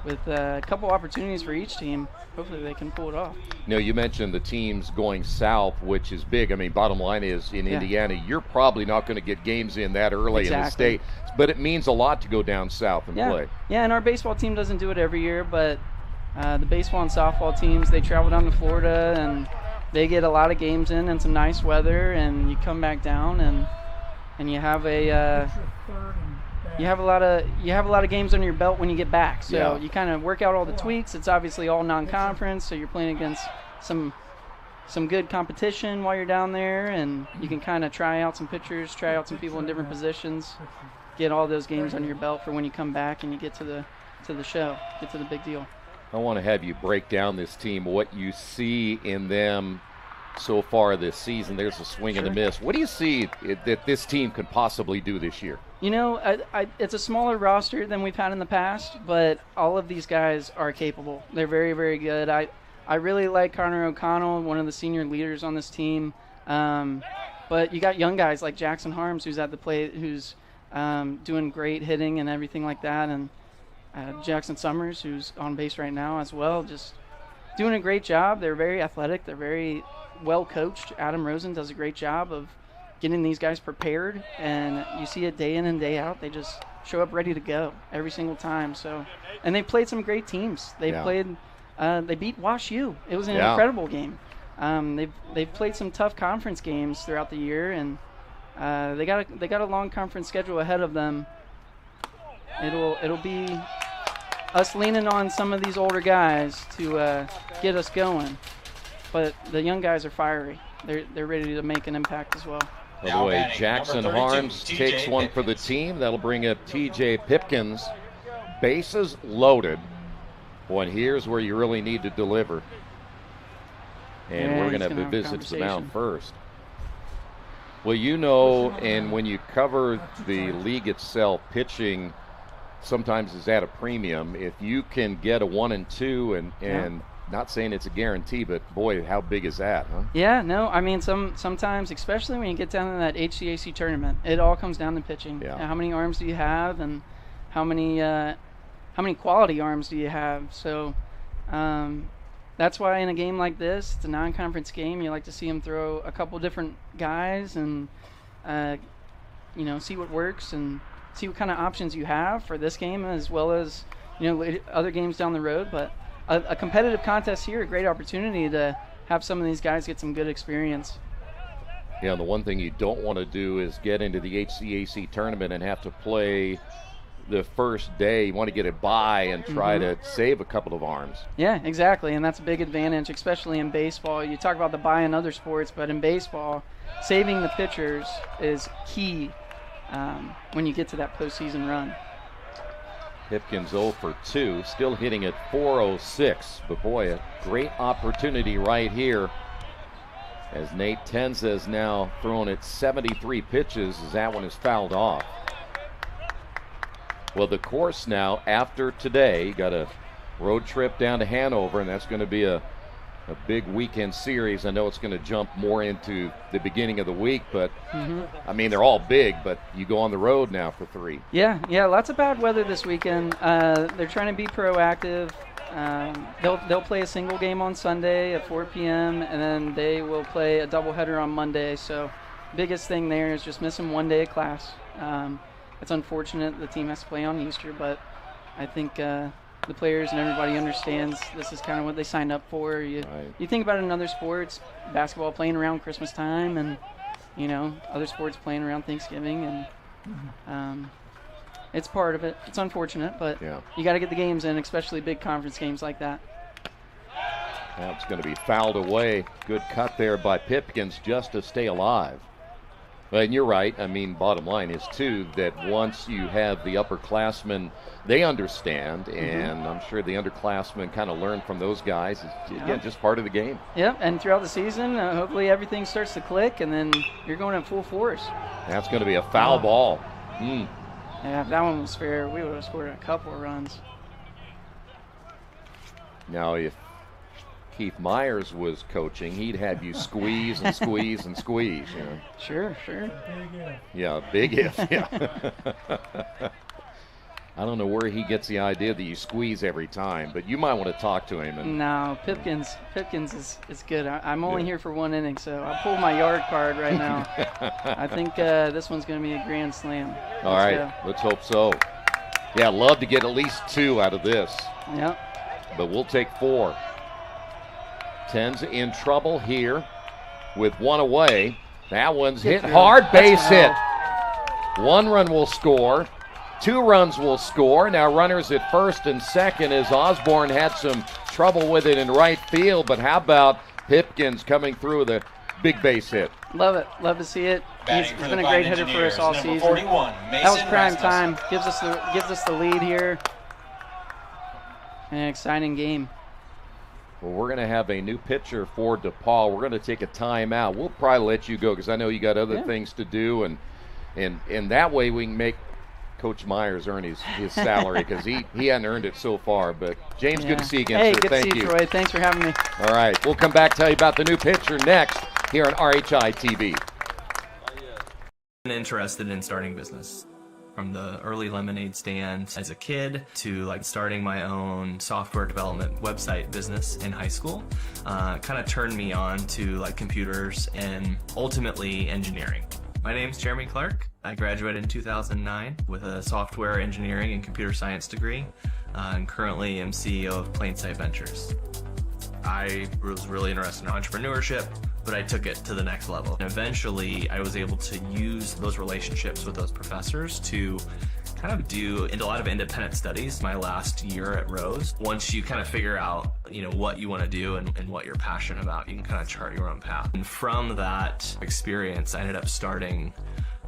with a couple opportunities for each team. Hopefully they can pull it off. You know, you mentioned the teams going south, which is big. I mean, bottom line is in Indiana, you're probably not going to get games in that early in the state. But it means a lot to go down south and play. Yeah, and our baseball team doesn't do it every year, but the baseball and softball teams, they travel down to Florida and they get a lot of games in and some nice weather, and you come back down and you have a you have a lot of games under your belt when you get back. So you kind of work out all the tweaks. It's obviously all non-conference, so you're playing against some good competition while you're down there, and you can kind of try out some pitchers, try out some people in different positions, get all those games under your belt for when you come back and you get to the show, get to the big deal. I want to have you break down this team, what you see in them so far this season. There's a swing and a miss. What do you see that this team could possibly do this year? You know, it's a smaller roster than we've had in the past, but all of these guys are capable. They're very, very good. I really like Connor O'Connell, one of the senior leaders on this team. But you got young guys like Jackson Harms, who's at the plate, who's doing great hitting and everything like that, and Jackson Summers, who's on base right now as well, just doing a great job. They're very athletic. They're very well coached. Adam Rosen does a great job of getting these guys prepared, and you see it day in and day out. They just show up ready to go every single time. So, and they played some great teams. They played. They beat Wash U. It was an incredible game. They've played some tough conference games throughout the year, and they got a long conference schedule ahead of them. It'll be us leaning on some of these older guys to get us going, but the young guys are fiery. They're ready to make an impact as well. By the way, Jackson Harms takes one for the team. That'll bring up TJ Pipkins. Bases loaded. Boy, and here's where you really need to deliver. And we're going to have a visit to the mound first. Well, you know, and when you cover the league itself, pitching sometimes is at a premium. If you can get a 1 and 2 and not saying it's a guarantee, but boy, how big is that, huh? Yeah, no, I mean, sometimes, especially when you get down to that HCAC tournament, it all comes down to pitching. Yeah. How many arms do you have, and how many quality arms do you have? So that's why in a game like this, it's a non-conference game, you like to see them throw a couple different guys and see what works and see what kind of options you have for this game, as well as other games down the road. But a competitive contest here, a great opportunity to have some of these guys get some good experience. Yeah, the one thing you don't want to do is get into the HCAC tournament and have to play the first day. You want to get a bye and try to save a couple of arms. Yeah, exactly, and that's a big advantage, especially in baseball. You talk about the bye in other sports, but in baseball, saving the pitchers is key when you get to that postseason run. Pipkins 0 for 2, still hitting at .406. But boy, a great opportunity right here as Nate Tenza is now throwing at 73 pitches as that one is fouled off. Well, the course now after today, got a road trip down to Hanover, and that's going to be a big weekend series. I know it's going to jump more into the beginning of the week, but I mean, they're all big, but you go on the road now for 3. Yeah, lots of bad weather this weekend. They're trying to be proactive. They'll play a single game on Sunday at 4 p.m., and then they will play a doubleheader on Monday. So biggest thing there is just missing one day of class. It's unfortunate the team has to play on Easter, but I think the players and everybody understands this is kind of what they signed up for. You think about it in other sports, basketball playing around Christmas time, and other sports playing around Thanksgiving, and it's part of it. It's unfortunate, but you got to get the games in, especially big conference games like that. That's going to be fouled away. Good cut there by Pipkins just to stay alive. And you're right. I mean, bottom line is, too, that once you have the upperclassmen, they understand, and I'm sure the underclassmen kind of learn from those guys. It's, again, just part of the game. Yep, and throughout the season, hopefully everything starts to click, and then you're going at full force. That's going to be a foul ball. Yeah, if that one was fair, we would have scored a couple of runs. Now, if Keith Myers was coaching, he'd have you squeeze and squeeze and squeeze. Sure. Yeah, big if. Yeah. I don't know where he gets the idea that you squeeze every time, but you might want to talk to him. No, Pipkins is good. I'm only here for 1 inning, so I pulled my yard card right now. I think this one's going to be a grand slam. All right, let's hope so. Yeah, love to get at least 2 out of this. Yep. But we'll take 4. 10's in trouble here with 1 away. That one's hit hard, base hit. 1 run will score. 2 runs will score. Now runners at first and second as Osborne had some trouble with it in right field. But how about Pipkins coming through with a big base hit? Love it. Love to see it. He's been a great hitter for us all season. 41, that was prime time. Gives us the lead here. An exciting game. Well, we're going to have a new pitcher for DePauw. We're going to take a timeout. We'll probably let you go because I know you got other things to do, and that way we can make Coach Myers earn his salary because he hadn't earned it so far. But James, good to see you again, sir. Good Thank to see you, Troy. Thanks for having me. All right, we'll come back, tell you about the new pitcher next here on RHI TV. Been interested in starting business from the early lemonade stand as a kid to starting my own software development website business in high school. Kind of turned me on to computers and ultimately engineering. My name's Jeremy Clark. I graduated in 2009 with a software engineering and computer science degree, and currently am CEO of Plainsight Ventures. I was really interested in entrepreneurship, but I took it to the next level. And eventually, I was able to use those relationships with those professors to kind of do a lot of independent studies my last year at Rose. Once you kind of figure out, what you want to do and what you're passionate about, you can kind of chart your own path. And from that experience, I ended up starting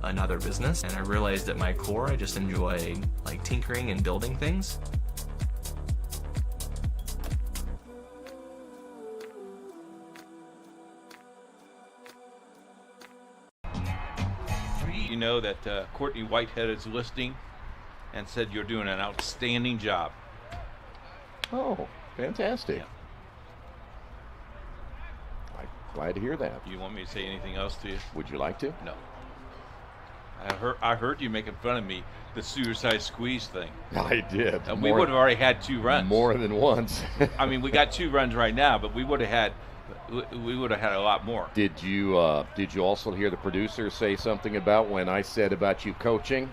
another business, and I realized at my core, I just enjoy tinkering and building things. You know that Courtney Whitehead is listening and said you're doing an outstanding job. Oh, fantastic. Yeah. I'm glad to hear that. Do you want me to say anything else to you? Would you like to? No. I heard you making fun of me, the suicide squeeze thing. I did. And we would have already had 2 runs. More than once. I mean, we got 2 runs right now, but we would have had a lot more. Did you also hear the producer say something about when I said about you coaching?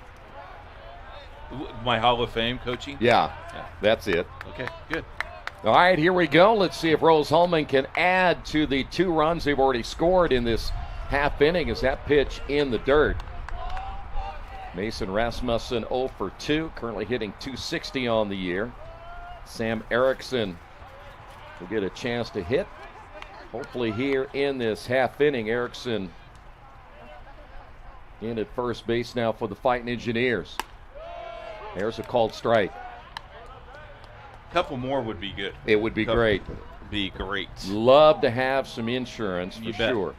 My Hall of Fame coaching? Yeah. That's it. Okay, good. All right, here we go. Let's see if Rose-Hulman can add to the 2 runs they've already scored in this half inning. Is that pitch in the dirt? Mason Rasmussen 0 for 2, currently hitting .260 on the year. Sam Erickson will get a chance to hit. Hopefully here in this half inning. Erickson in at first base now for the Fighting Engineers. There's a called strike. A couple more would be good. It would be great. Be great. Love to have some insurance for sure.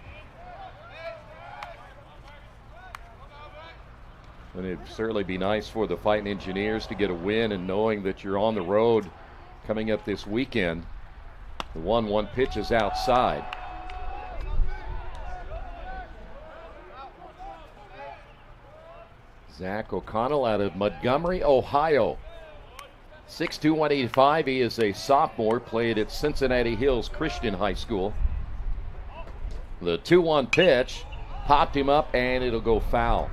And it'd certainly be nice for the Fighting Engineers to get a win, and knowing that you're on the road coming up this weekend. The 1-1 pitch is outside. Zach O'Connell out of Montgomery, Ohio. 6'2", 185. He is a sophomore, played at Cincinnati Hills Christian High School. The 2-1 pitch popped him up, and it'll go foul.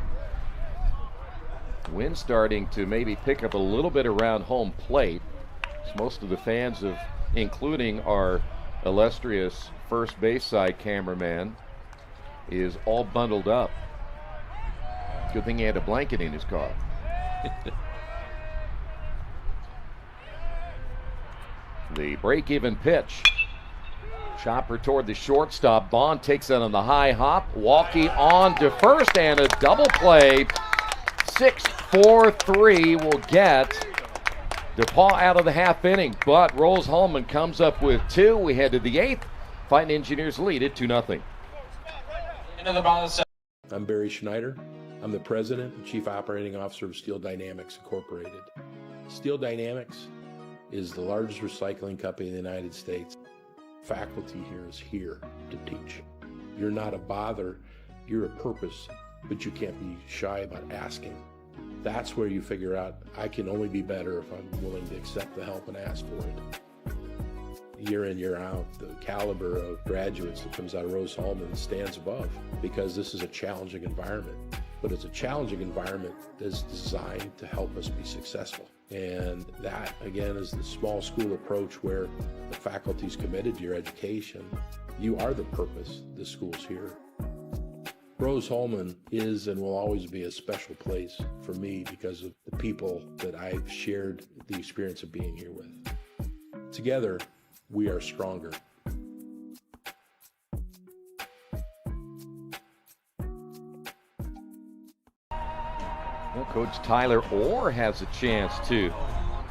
Wind starting to maybe pick up a little bit around home plate. Most of the fans of, including our illustrious first base side cameraman, is all bundled up. Good thing he had a blanket in his car. The break-even pitch. Chopper toward the shortstop. Bond takes it on the high hop. Walking on to first, and a double play. 6-4-3 will get DePauw out of the half inning, but Rose-Hulman comes up with 2. We head to the 8th. Fighting Engineers lead it 2-0. I'm Barry Schneider. I'm the President and Chief Operating Officer of Steel Dynamics Incorporated. Steel Dynamics is the largest recycling company in the United States. Faculty here is here to teach. You're not a bother, you're a purpose, but you can't be shy about asking. That's where you figure out I can only be better if I'm willing to accept the help and ask for it. Year in, year out, the caliber of graduates that comes out of Rose-Hulman stands above, because this is a challenging environment. But it's a challenging environment that's designed to help us be successful. And that, again, is the small school approach where the faculty is committed to your education. You are the purpose. The school's here. Rose-Hulman is and will always be a special place for me because of the people that I've shared the experience of being here with. Together, we are stronger. Well, Coach Tyler Orr has a chance to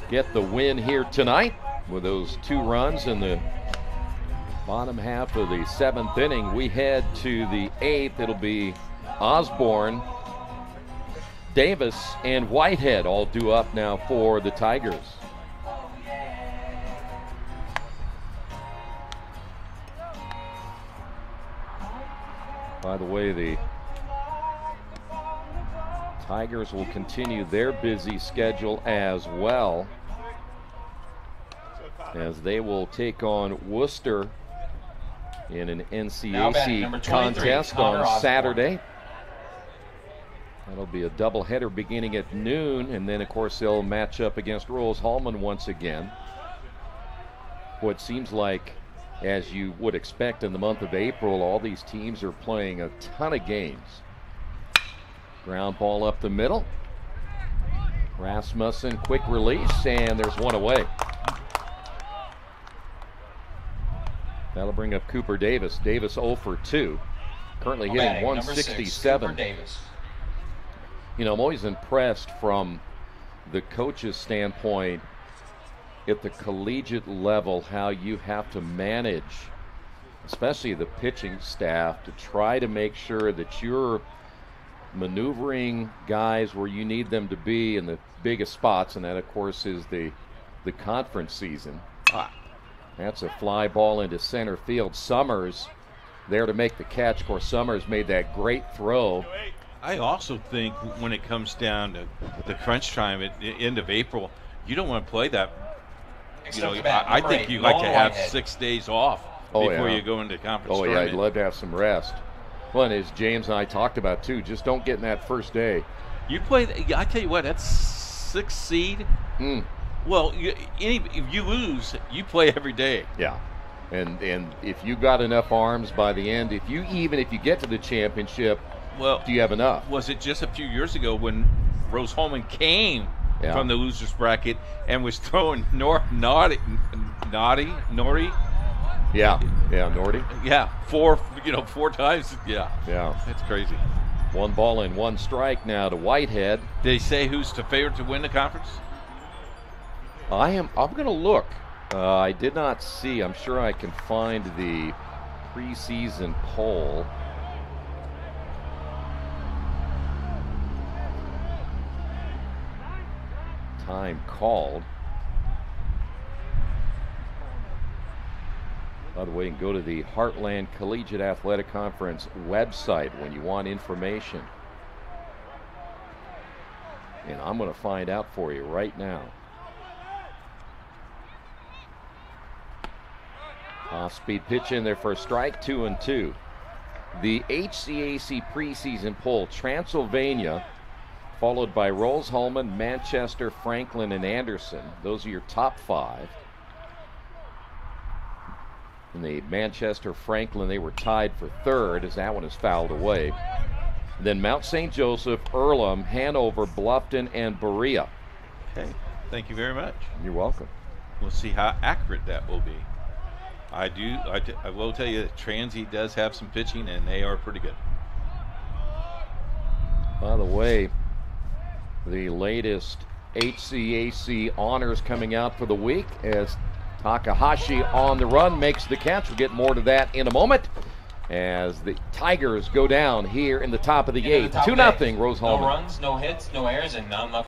get the win here tonight with those 2 runs in the bottom half of the 7th inning. We head to the 8th. It'll be Osborne, Davis, and Whitehead all due up now for the Tigers. By the way, the Tigers will continue their busy schedule as well, as they will take on Worcester in an NCAC contest on Saturday. That'll be a doubleheader beginning at noon, and then of course they'll match up against Rose-Hulman once again. What seems like, as you would expect in the month of April, all these teams are playing a ton of games. Ground ball up the middle. Rasmussen, quick release, and there's one away. That'll bring up Cooper Davis. Davis 0 for 2. Currently hitting 167. You know, I'm always impressed from the coach's standpoint at the collegiate level how you have to manage, especially the pitching staff, to try to make sure that you're maneuvering guys where you need them to be in the biggest spots, and that of course is the conference season. That's a fly ball into center field. Summers there to make the catch. Of course, Summers made that great throw. I also think when it comes down to the crunch time at the end of April, you don't want to play that. You know, I think you like to have 6 days off before you go into conference tournament. Yeah, I'd love to have some rest. Well, and as James and I talked about too, just don't get in that first day. You play, I tell you what, that's 6th seed. Well, if you lose, you play every day. Yeah, and if you got enough arms by the end, if you get to the championship, well, do you have enough? Was it just a few years ago when Rose-Hulman came from the losers bracket and was throwing Norty? Yeah, Norty. Yeah, 4 times. Yeah, that's crazy. 1 ball and 1 strike now to Whitehead. Did they say who's the favorite to win the conference? I'm going to look. I did not see. I'm sure I can find the preseason poll. Time called. By the way, you can go to the Heartland Collegiate Athletic Conference website when you want information. And I'm going to find out for you right now. Off-speed pitch in there for a strike, 2-2. The HCAC preseason poll, Transylvania followed by Rose-Hulman, Manchester, Franklin, and Anderson. Those are your top 5. In the Manchester, Franklin, they were tied for 3rd as that one is fouled away. Then Mount St. Joseph, Earlham, Hanover, Bluffton, and Berea. Okay, thank you very much. You're welcome. We'll see how accurate that will be. I will tell you that Transy does have some pitching, and they are pretty good. By the way, the latest HCAC honors coming out for the week as Takahashi on the run makes the catch. We'll get more to that in a moment as the Tigers go down here in the top of the 8th. 2-0, Rose-Hulman. No runs, no hits, no errors, and none left.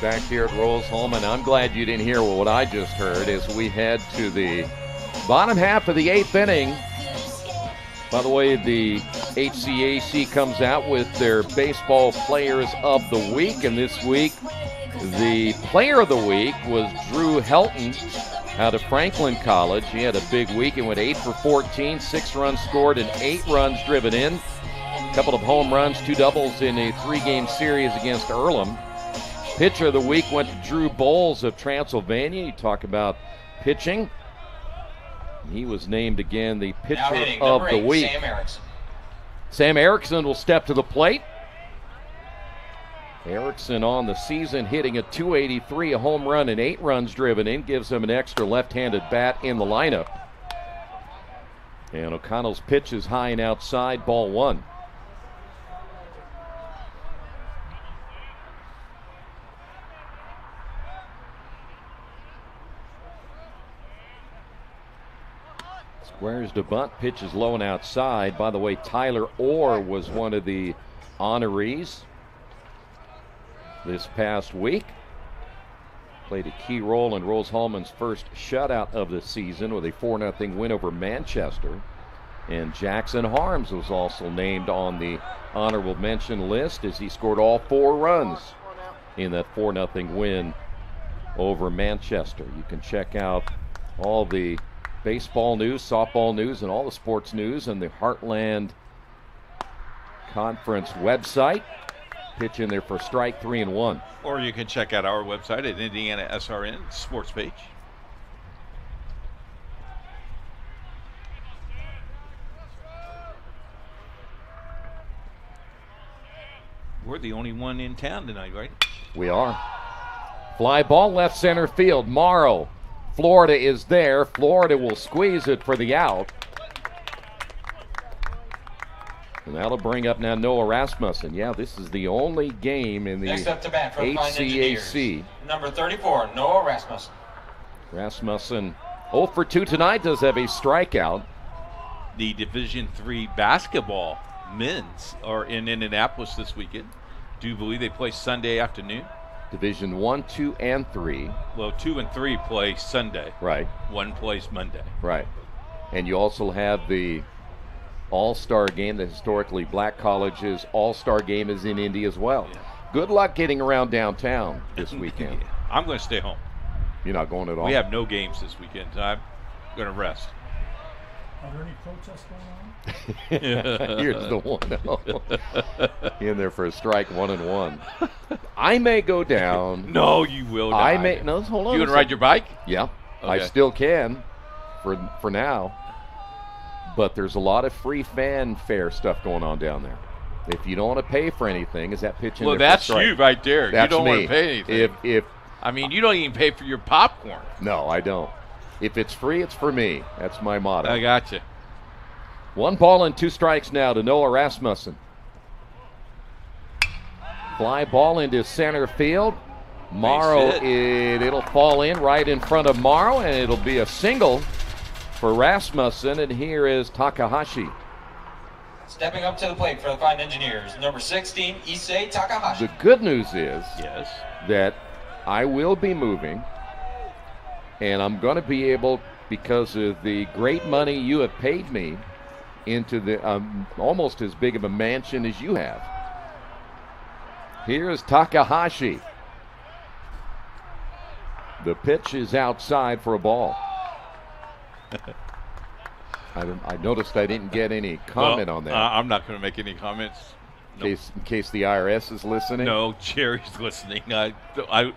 Back here at Rose-Hulman. I'm glad you didn't hear what I just heard as we head to the bottom half of the 8th inning. By the way, the HCAC comes out with their baseball players of the week, and this week the player of the week was Drew Helton out of Franklin College. He had a big week and went 8 for 14, 6 runs scored and 8 runs driven in. A couple of home runs, 2 doubles in a 3-game series against Earlham. Pitcher of the week went to Drew Bowles of Transylvania. You talk about pitching. He was named again the pitcher of the week. Sam Erickson. Sam Erickson will step to the plate. Erickson on the season hitting a .283, a home run and 8 runs driven in, gives him an extra left-handed bat in the lineup. And O'Connell's pitch is high and outside, ball 1. Squares to bunt, pitches low and outside. By the way, Tyler Orr was one of the honorees this past week. Played a key role in Rose-Hulman's first shutout of the season with a 4-0 win over Manchester. And Jackson Harms was also named on the honorable mention list as he scored all 4 runs in that 4-0 win over Manchester. You can check out all the baseball news, softball news, and all the sports news on the Heartland Conference website. Pitch in there for strike 3 and 1. Or you can check out our website at IndianaSRN sports page. We're the only one in town tonight, right? We are. Fly ball left center field. Morrow. Florida is there. Florida will squeeze it for the out. And that'll bring up now Noah Rasmussen. Yeah, this is the only game in the Next up to bat for the Fine Engineers, HCAC. number 34, Noah Rasmussen. Rasmussen 0 for 2 tonight, does have a strikeout. The Division III basketball men's are in Indianapolis this weekend. Do you believe they play Sunday afternoon? Division 1, 2, and 3. Well, 2 and 3 play Sunday. Right. 1 plays Monday. Right. And you also have the All-Star game, the historically black colleges All-Star game is in Indy as well. Yeah. Good luck getting around downtown this weekend. Yeah. I'm going to stay home. You're not going at all? We have no games this weekend, so I'm going to rest. Are there any protests going on? Here's the 1-0. In there for a strike, 1-1. I may go down. No, you will not. I may. No, hold on. You going to ride your bike? Yeah, okay. I still can for now. But there's a lot of free fanfare stuff going on down there. If you don't want to pay for anything, is that pitch in Well, there? that's you right there. That's you don't want me. to pay anything. If I mean, you don't even pay for your popcorn. No, I don't. If it's free, it's for me. That's my motto. I got you. 1 ball and 2 strikes now to Noah Rasmussen. Fly ball into center field. Morrow, it'll fall in right in front of Morrow, and it'll be a single for Rasmussen. And here is Takahashi. Stepping up to the plate for the Fine Engineers, number 16, Issei Takahashi. The good news is yes, that I will be moving, and I'm going to be able, because of the great money you have paid me, into the almost as big of a mansion as you have. Here is Takahashi. The pitch is outside for a ball. I noticed I didn't get any comment on that. I'm not going to make any comments. In case the IRS is listening? No, Jerry's listening. I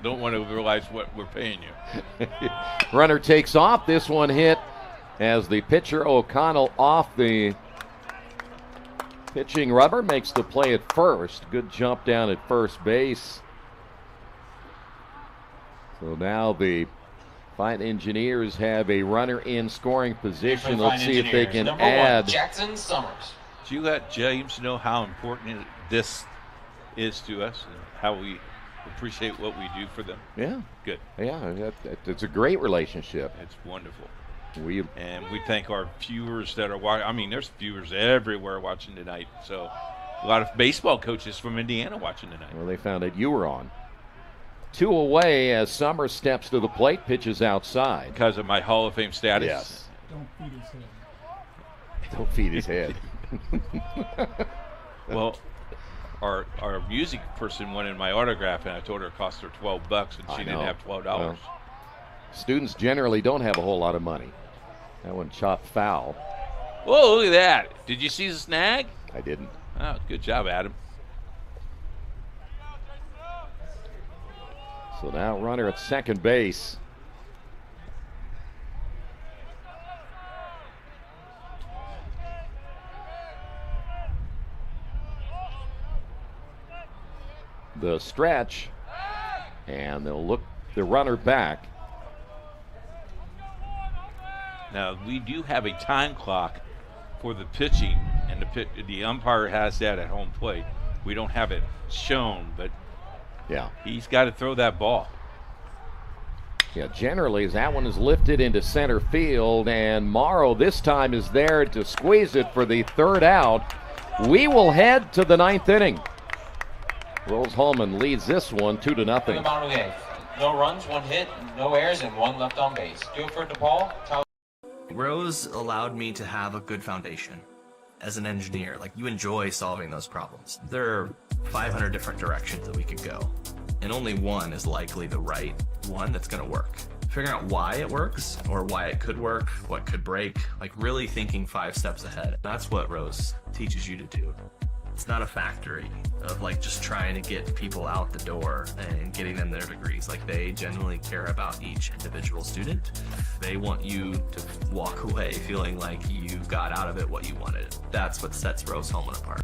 don't want to realize what we're paying you. Runner takes off. This one hit as the pitcher O'Connell off the pitching rubber, makes the play at first. Good jump down at first base. So now the Fine Engineers have a runner in scoring position. Let's see if they can number add. 1, Jackson Summers. Do you let James know how important this is to us and how we appreciate what we do for them? Yeah. Good. Yeah, it's a great relationship. It's wonderful. And we thank our viewers that are watching. I mean, there's viewers everywhere watching tonight. So a lot of baseball coaches from Indiana watching tonight. Well, they found out you were on. 2 away as Summers steps to the plate, pitches outside. Because of my Hall of Fame status? Yes. Don't feed his head. Don't feed his head. Well, our music person wanted my autograph, and I told her it cost her $12, and she didn't have $12. Well, students generally don't have a whole lot of money. That one chopped foul. Whoa, look at that. Did you see the snag? I didn't. Oh, good job, Adam. So now runner at second base. The stretch, and they'll look the runner back. Now, we do have a time clock for the pitching, and the umpire has that at home plate. We don't have it shown, but yeah, he's got to throw that ball. Yeah, generally, that one is lifted into center field, and Morrow this time is there to squeeze it for the 3rd out. We will head to the 9th inning. Rose-Hulman leads this one 2-0. For the mound of the 8th. No runs, 1 hit, no errors, and 1 left on base. Do it for DePauw. Rose allowed me to have a good foundation as an engineer. Like, you enjoy solving those problems. There are 500 different directions that we could go, and only one is likely the right one that's going to work. Figuring out why it works or why it could work, what could break, like really thinking 5 steps ahead. That's what Rose teaches you to do. It's not a factory of like just trying to get people out the door and getting them their degrees. Like, they genuinely care about each individual student. They want you to walk away feeling like you got out of it what you wanted. That's what sets Rose-Hulman apart.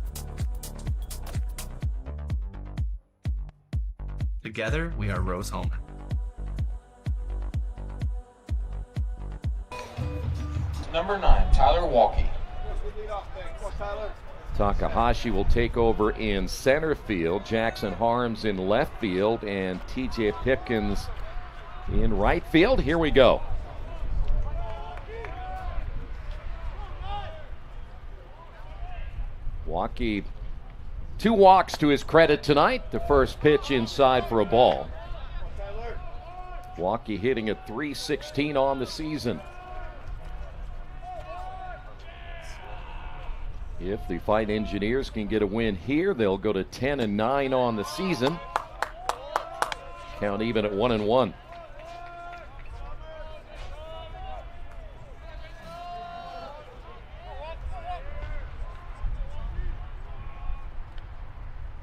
Together, we are Rose-Hulman. Number 9, Tyler Walkie. Takahashi will take over in center field. Jackson Harms in left field, and TJ Pipkins in right field. Here we go. Walkie, 2 walks to his credit tonight. The first pitch inside for a ball. Walkie hitting at .316 on the season. If the Fine Engineers can get a win here, they'll go to 10-9 on the season. Count even at 1-1.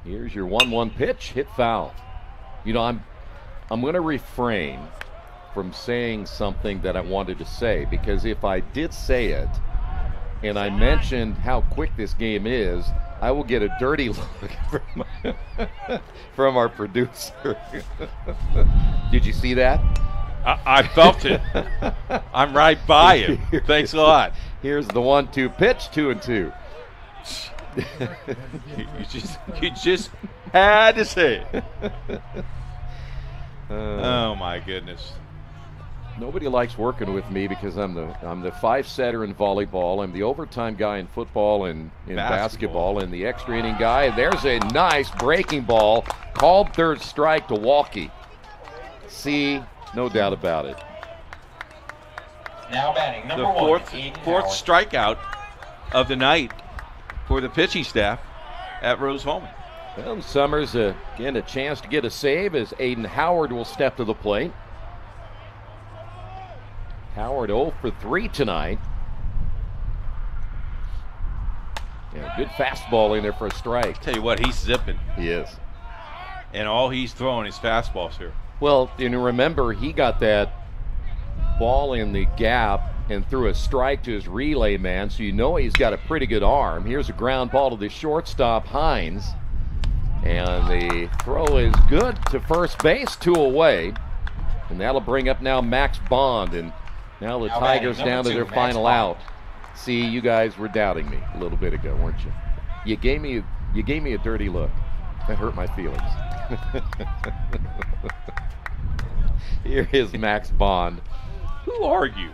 Here's your 1-1 pitch, hit foul. You know, I'm going to refrain from saying something that I wanted to say, because if I did say it, and I mentioned how quick this game is, I will get a dirty look from our producer. Did you see that? I felt it. I'm right by him. Thanks a lot. Here's the 1-2 pitch, 2-2. you just had to say it. Oh my goodness. Nobody likes working with me because I'm the 5-setter in volleyball. I'm the overtime guy in football and in basketball and the extra inning guy. There's a nice breaking ball, called third strike to Walkie. See, no doubt about it. Now batting number The one, fourth strikeout of the night for the pitching staff at Rose-Hulman. Well, Summers again a chance to get a save as Aiden Howard will step to the plate. Howard 0 for 3 tonight. Yeah, good fastball in there for a strike. Tell you what, he's zipping. He is. And all he's throwing is fastballs here. Well, and remember, he got that ball in the gap and threw a strike to his relay man, so you know he's got a pretty good arm. Here's a ground ball to the shortstop, Hines. And the throw is good to first base, 2 away. And that'll bring up now Max Bond. And now the Tigers down to their final out. See, you guys were doubting me a little bit ago, weren't you? You gave me a dirty look. That hurt my feelings. Here is Max Bond. Who are you?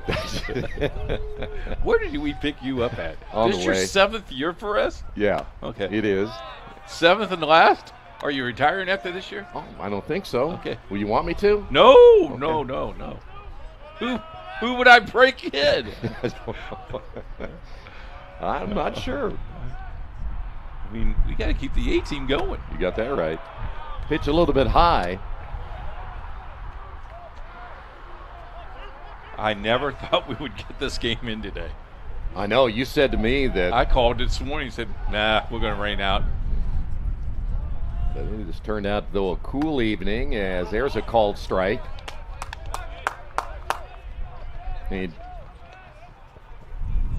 Where did we pick you up at? On this the your way. 7th year for us? Yeah. Okay. It is. 7th and last? Are you retiring after this year? Oh, I don't think so. Okay. Will you want me to? No, Okay. no. Who would I break in? I'm not sure. I mean, we got to keep the A-team going. You got that right. Pitch a little bit high. I never thought we would get this game in today. I know. You said to me that. I called it this morning and said, nah, we're going to rain out. This turned out, though, a cool evening as there's a called strike. I mean,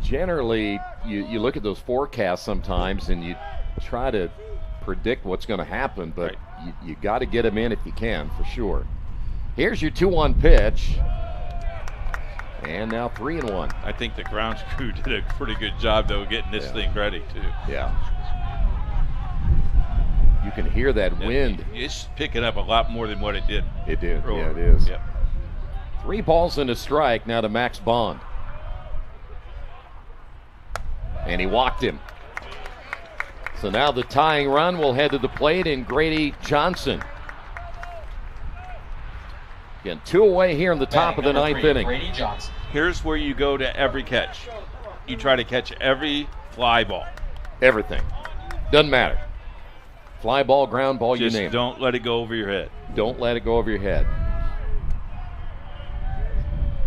generally, you look at those forecasts sometimes and you try to predict what's going to happen, but you got to get them in if you can, for sure. Here's your 2-1 pitch. And now 3-1. I think the grounds crew did a pretty good job, though, getting this thing ready, too. Yeah. You can hear that wind. It's picking up a lot more than what it did. It did. earlier. Yeah, it is. Yep. 3 balls and a strike now to Max Bond. And he walked him. So now the tying run will head to the plate in Grady Johnson. Again, 2 away here in the top of the 9th inning. Grady Johnson. Here's where you go to every catch. You try to catch every fly ball. Everything. Doesn't matter. Fly ball, ground ball, Just you name it. don't let it go over your head. Don't let it go over your head.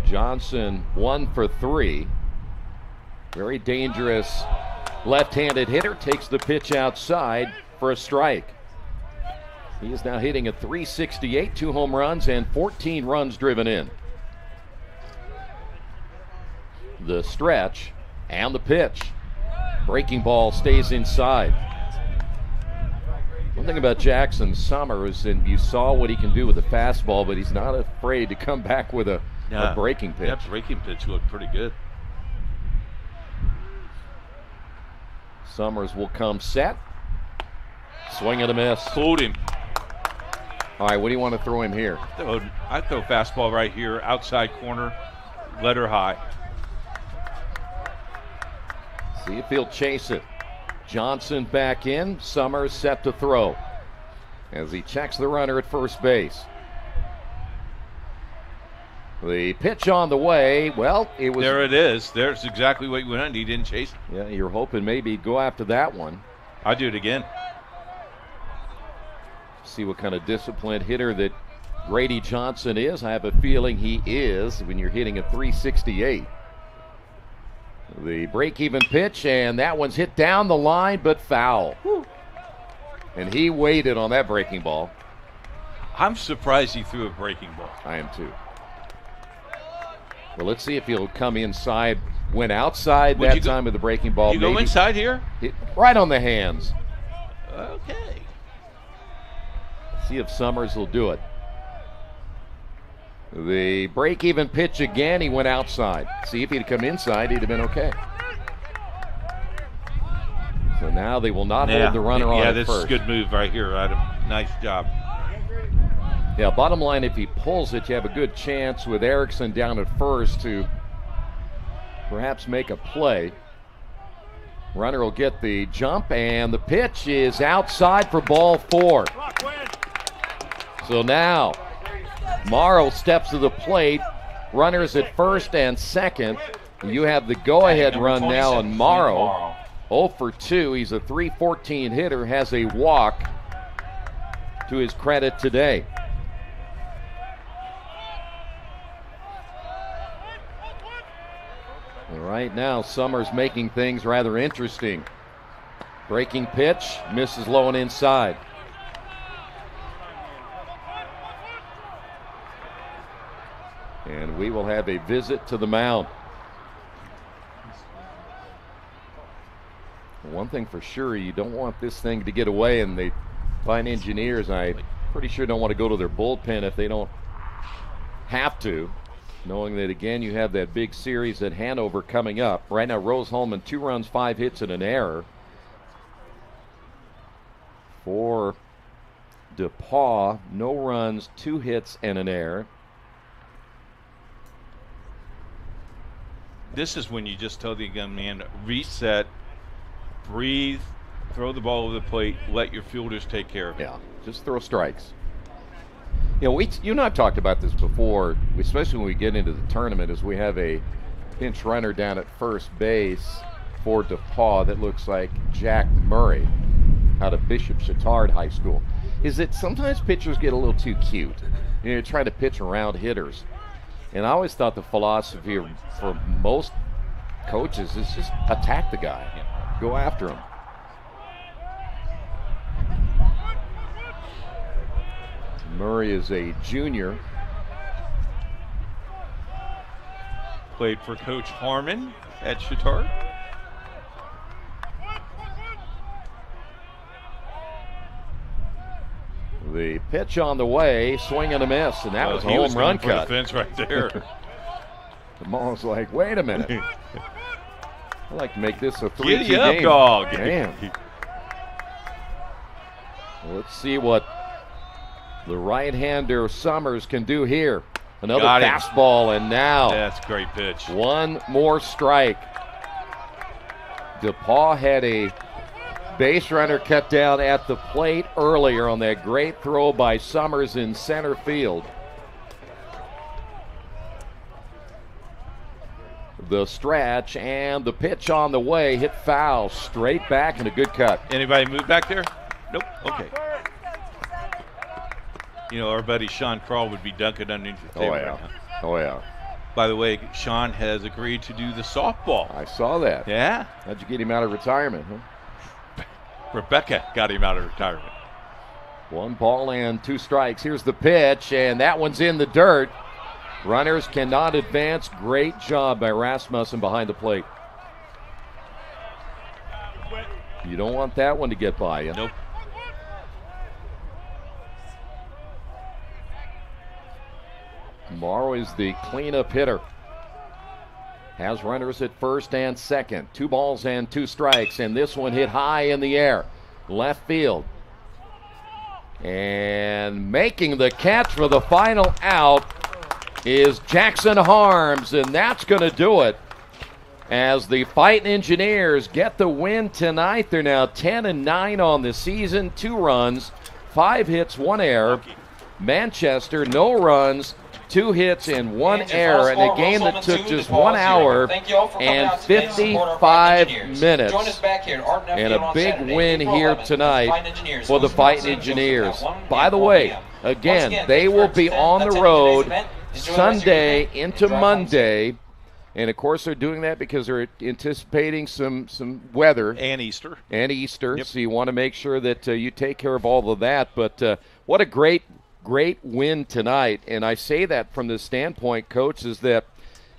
Johnson 1 for 3. Very dangerous left-handed hitter. Takes the pitch outside for a strike. He is now hitting at .368, 2 home runs and 14 runs driven in. The stretch and the pitch. Breaking ball stays inside. One thing about Jackson Summers, and you saw what he can do with a fastball, but he's not afraid to come back with a breaking pitch. That breaking pitch looked pretty good. Summers will come set. Swing and a miss. Pulled him. All right, what do you want to throw him here? I throw fastball right here, outside corner, let her high. See if he'll chase it. Johnson back in. Summers set to throw as he checks the runner at first base. The pitch on the way. Well, it was. There it is. There's exactly what you wanted. He didn't chase it. Yeah, you're hoping maybe he'd go after that one. I'll do it again. See what kind of disciplined hitter that Grady Johnson is. I have a feeling he is when you're hitting a .368. The break-even pitch, and that one's hit down the line, but foul. Whew. And he waited on that breaking ball. I'm surprised he threw a breaking ball. I am too. Well, let's see if he'll come inside Went outside Would you that time with the breaking ball. You go Maybe inside here? right on the hands. Okay. See if Summers will do it. The break-even pitch again, he went outside. See if he'd come inside, he'd have been okay. So now they will not hold the runner on at this first. is a good move right here, Adam. Nice job. Yeah, bottom line, if he pulls it, you have a good chance with Erickson down at first to perhaps make a play. Runner will get the jump, and the pitch is outside for ball 4. So now Morrow steps to the plate. Runners at first and second. You have the go-ahead run now on Morrow. 0 for 2. He's a .314 hitter, has a walk to his credit today. And right now, Summers making things rather interesting. Breaking pitch, misses low and inside. And we will have a visit to the mound. One thing for sure, you don't want this thing to get away, and they find engineers. I'm pretty sure don't want to go to their bullpen if they don't have to, knowing that, again, you have that big series at Hanover coming up. Right now, Rose-Hulman, 2 runs, 5 hits, and an error. For DePauw, no runs, 2 hits, and an error. This is when you just tell the young man, reset, breathe, throw the ball over the plate, let your fielders take care of it. Yeah, just throw strikes. You know, you and I have talked about this before, especially when we get into the tournament, is we have a pinch runner down at first base for DePauw that looks like Jack Murray out of Bishop Chatard High School. Is that sometimes pitchers get a little too cute. You know, trying to pitch around hitters. And I always thought the philosophy for most coaches is just attack the guy. Go after him. Murray is a junior. Played for Coach Harmon at Chatard. The pitch on the way, swing and a miss, and that was a home run cut. For the fence right there. DeMau's like, wait a minute. I'd like to make this a 3-2 Giddy up, game. dog. Damn. Let's see what the right-hander Summers can do here. Another fastball, and now that's a great pitch. One more strike. DePauw had a base runner cut down at the plate earlier on that great throw by Summers in center field. The stretch and the pitch on the way, hit foul, straight back and a good cut. Anybody move back there? Nope. Okay. You know, our buddy Sean Crawl would be dunking underneath the table right now. Oh, yeah. By the way, Sean has agreed to do the softball. I saw that. Yeah. How'd you get him out of retirement, huh? Rebecca got him out of retirement. 1 ball and 2 strikes. Here's the pitch, and that one's in the dirt. Runners cannot advance. Great job by Rasmussen behind the plate. You don't want that one to get by you. Nope. Morrow is the cleanup hitter. Has runners at first and second. 2 balls and 2 strikes, and this one hit high in the air. Left field. And making the catch for the final out is Jackson Harms, and that's going to do it. As the Fighting Engineers get the win tonight. They're now 10-9 on the season. 2 runs, 5 hits, 1 error. Manchester, no runs, 2 hits and 1 error in a game that took just 1 hour and 55 minutes. And a big win here tonight for the Fighting Engineers. By the way, again, they will be on the road Sunday into Monday. And, of course, they're doing that because they're anticipating some weather. And Easter. Yep. So you want to make sure that you take care of all of that. But what a great win tonight. And I say that from the standpoint, Coach, is that,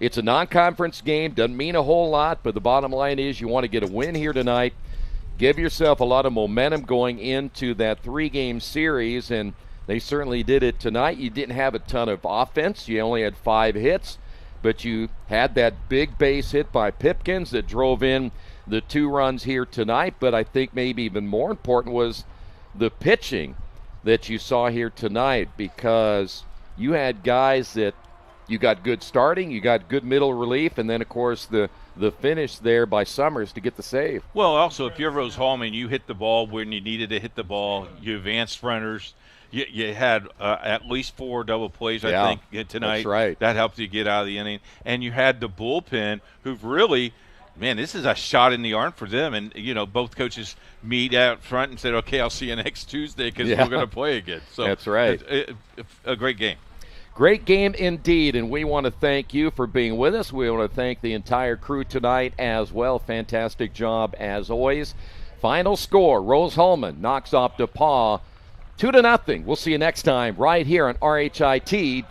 It's a non-conference game, doesn't mean a whole lot, but the bottom line is you want to get a win here tonight. Give yourself a lot of momentum going into that 3-game series, and they certainly did it tonight. You didn't have a ton of offense. You only had 5 hits, but you had that big base hit by Pipkins that drove in the 2 runs here tonight. But I think maybe even more important was the pitching that you saw here tonight, because you had guys that you got good starting, you got good middle relief, and then, of course, the finish there by Summers to get the save. Well, also, if you're Rose-Hulman, you hit the ball when you needed to hit the ball. You advanced runners. You had at least 4 double plays, I think, tonight. That's right. That helped you get out of the inning. And you had the bullpen, who've really, man, this is a shot in the arm for them. And, both coaches meet out front and said, okay, I'll see you next Tuesday because we're going to play again. So that's right. A great game. Great game indeed, and we want to thank you for being with us. We want to thank the entire crew tonight as well. Fantastic job as always. Final score, Rose-Hulman knocks off DePauw 2-0. We'll see you next time right here on RHIT.TV.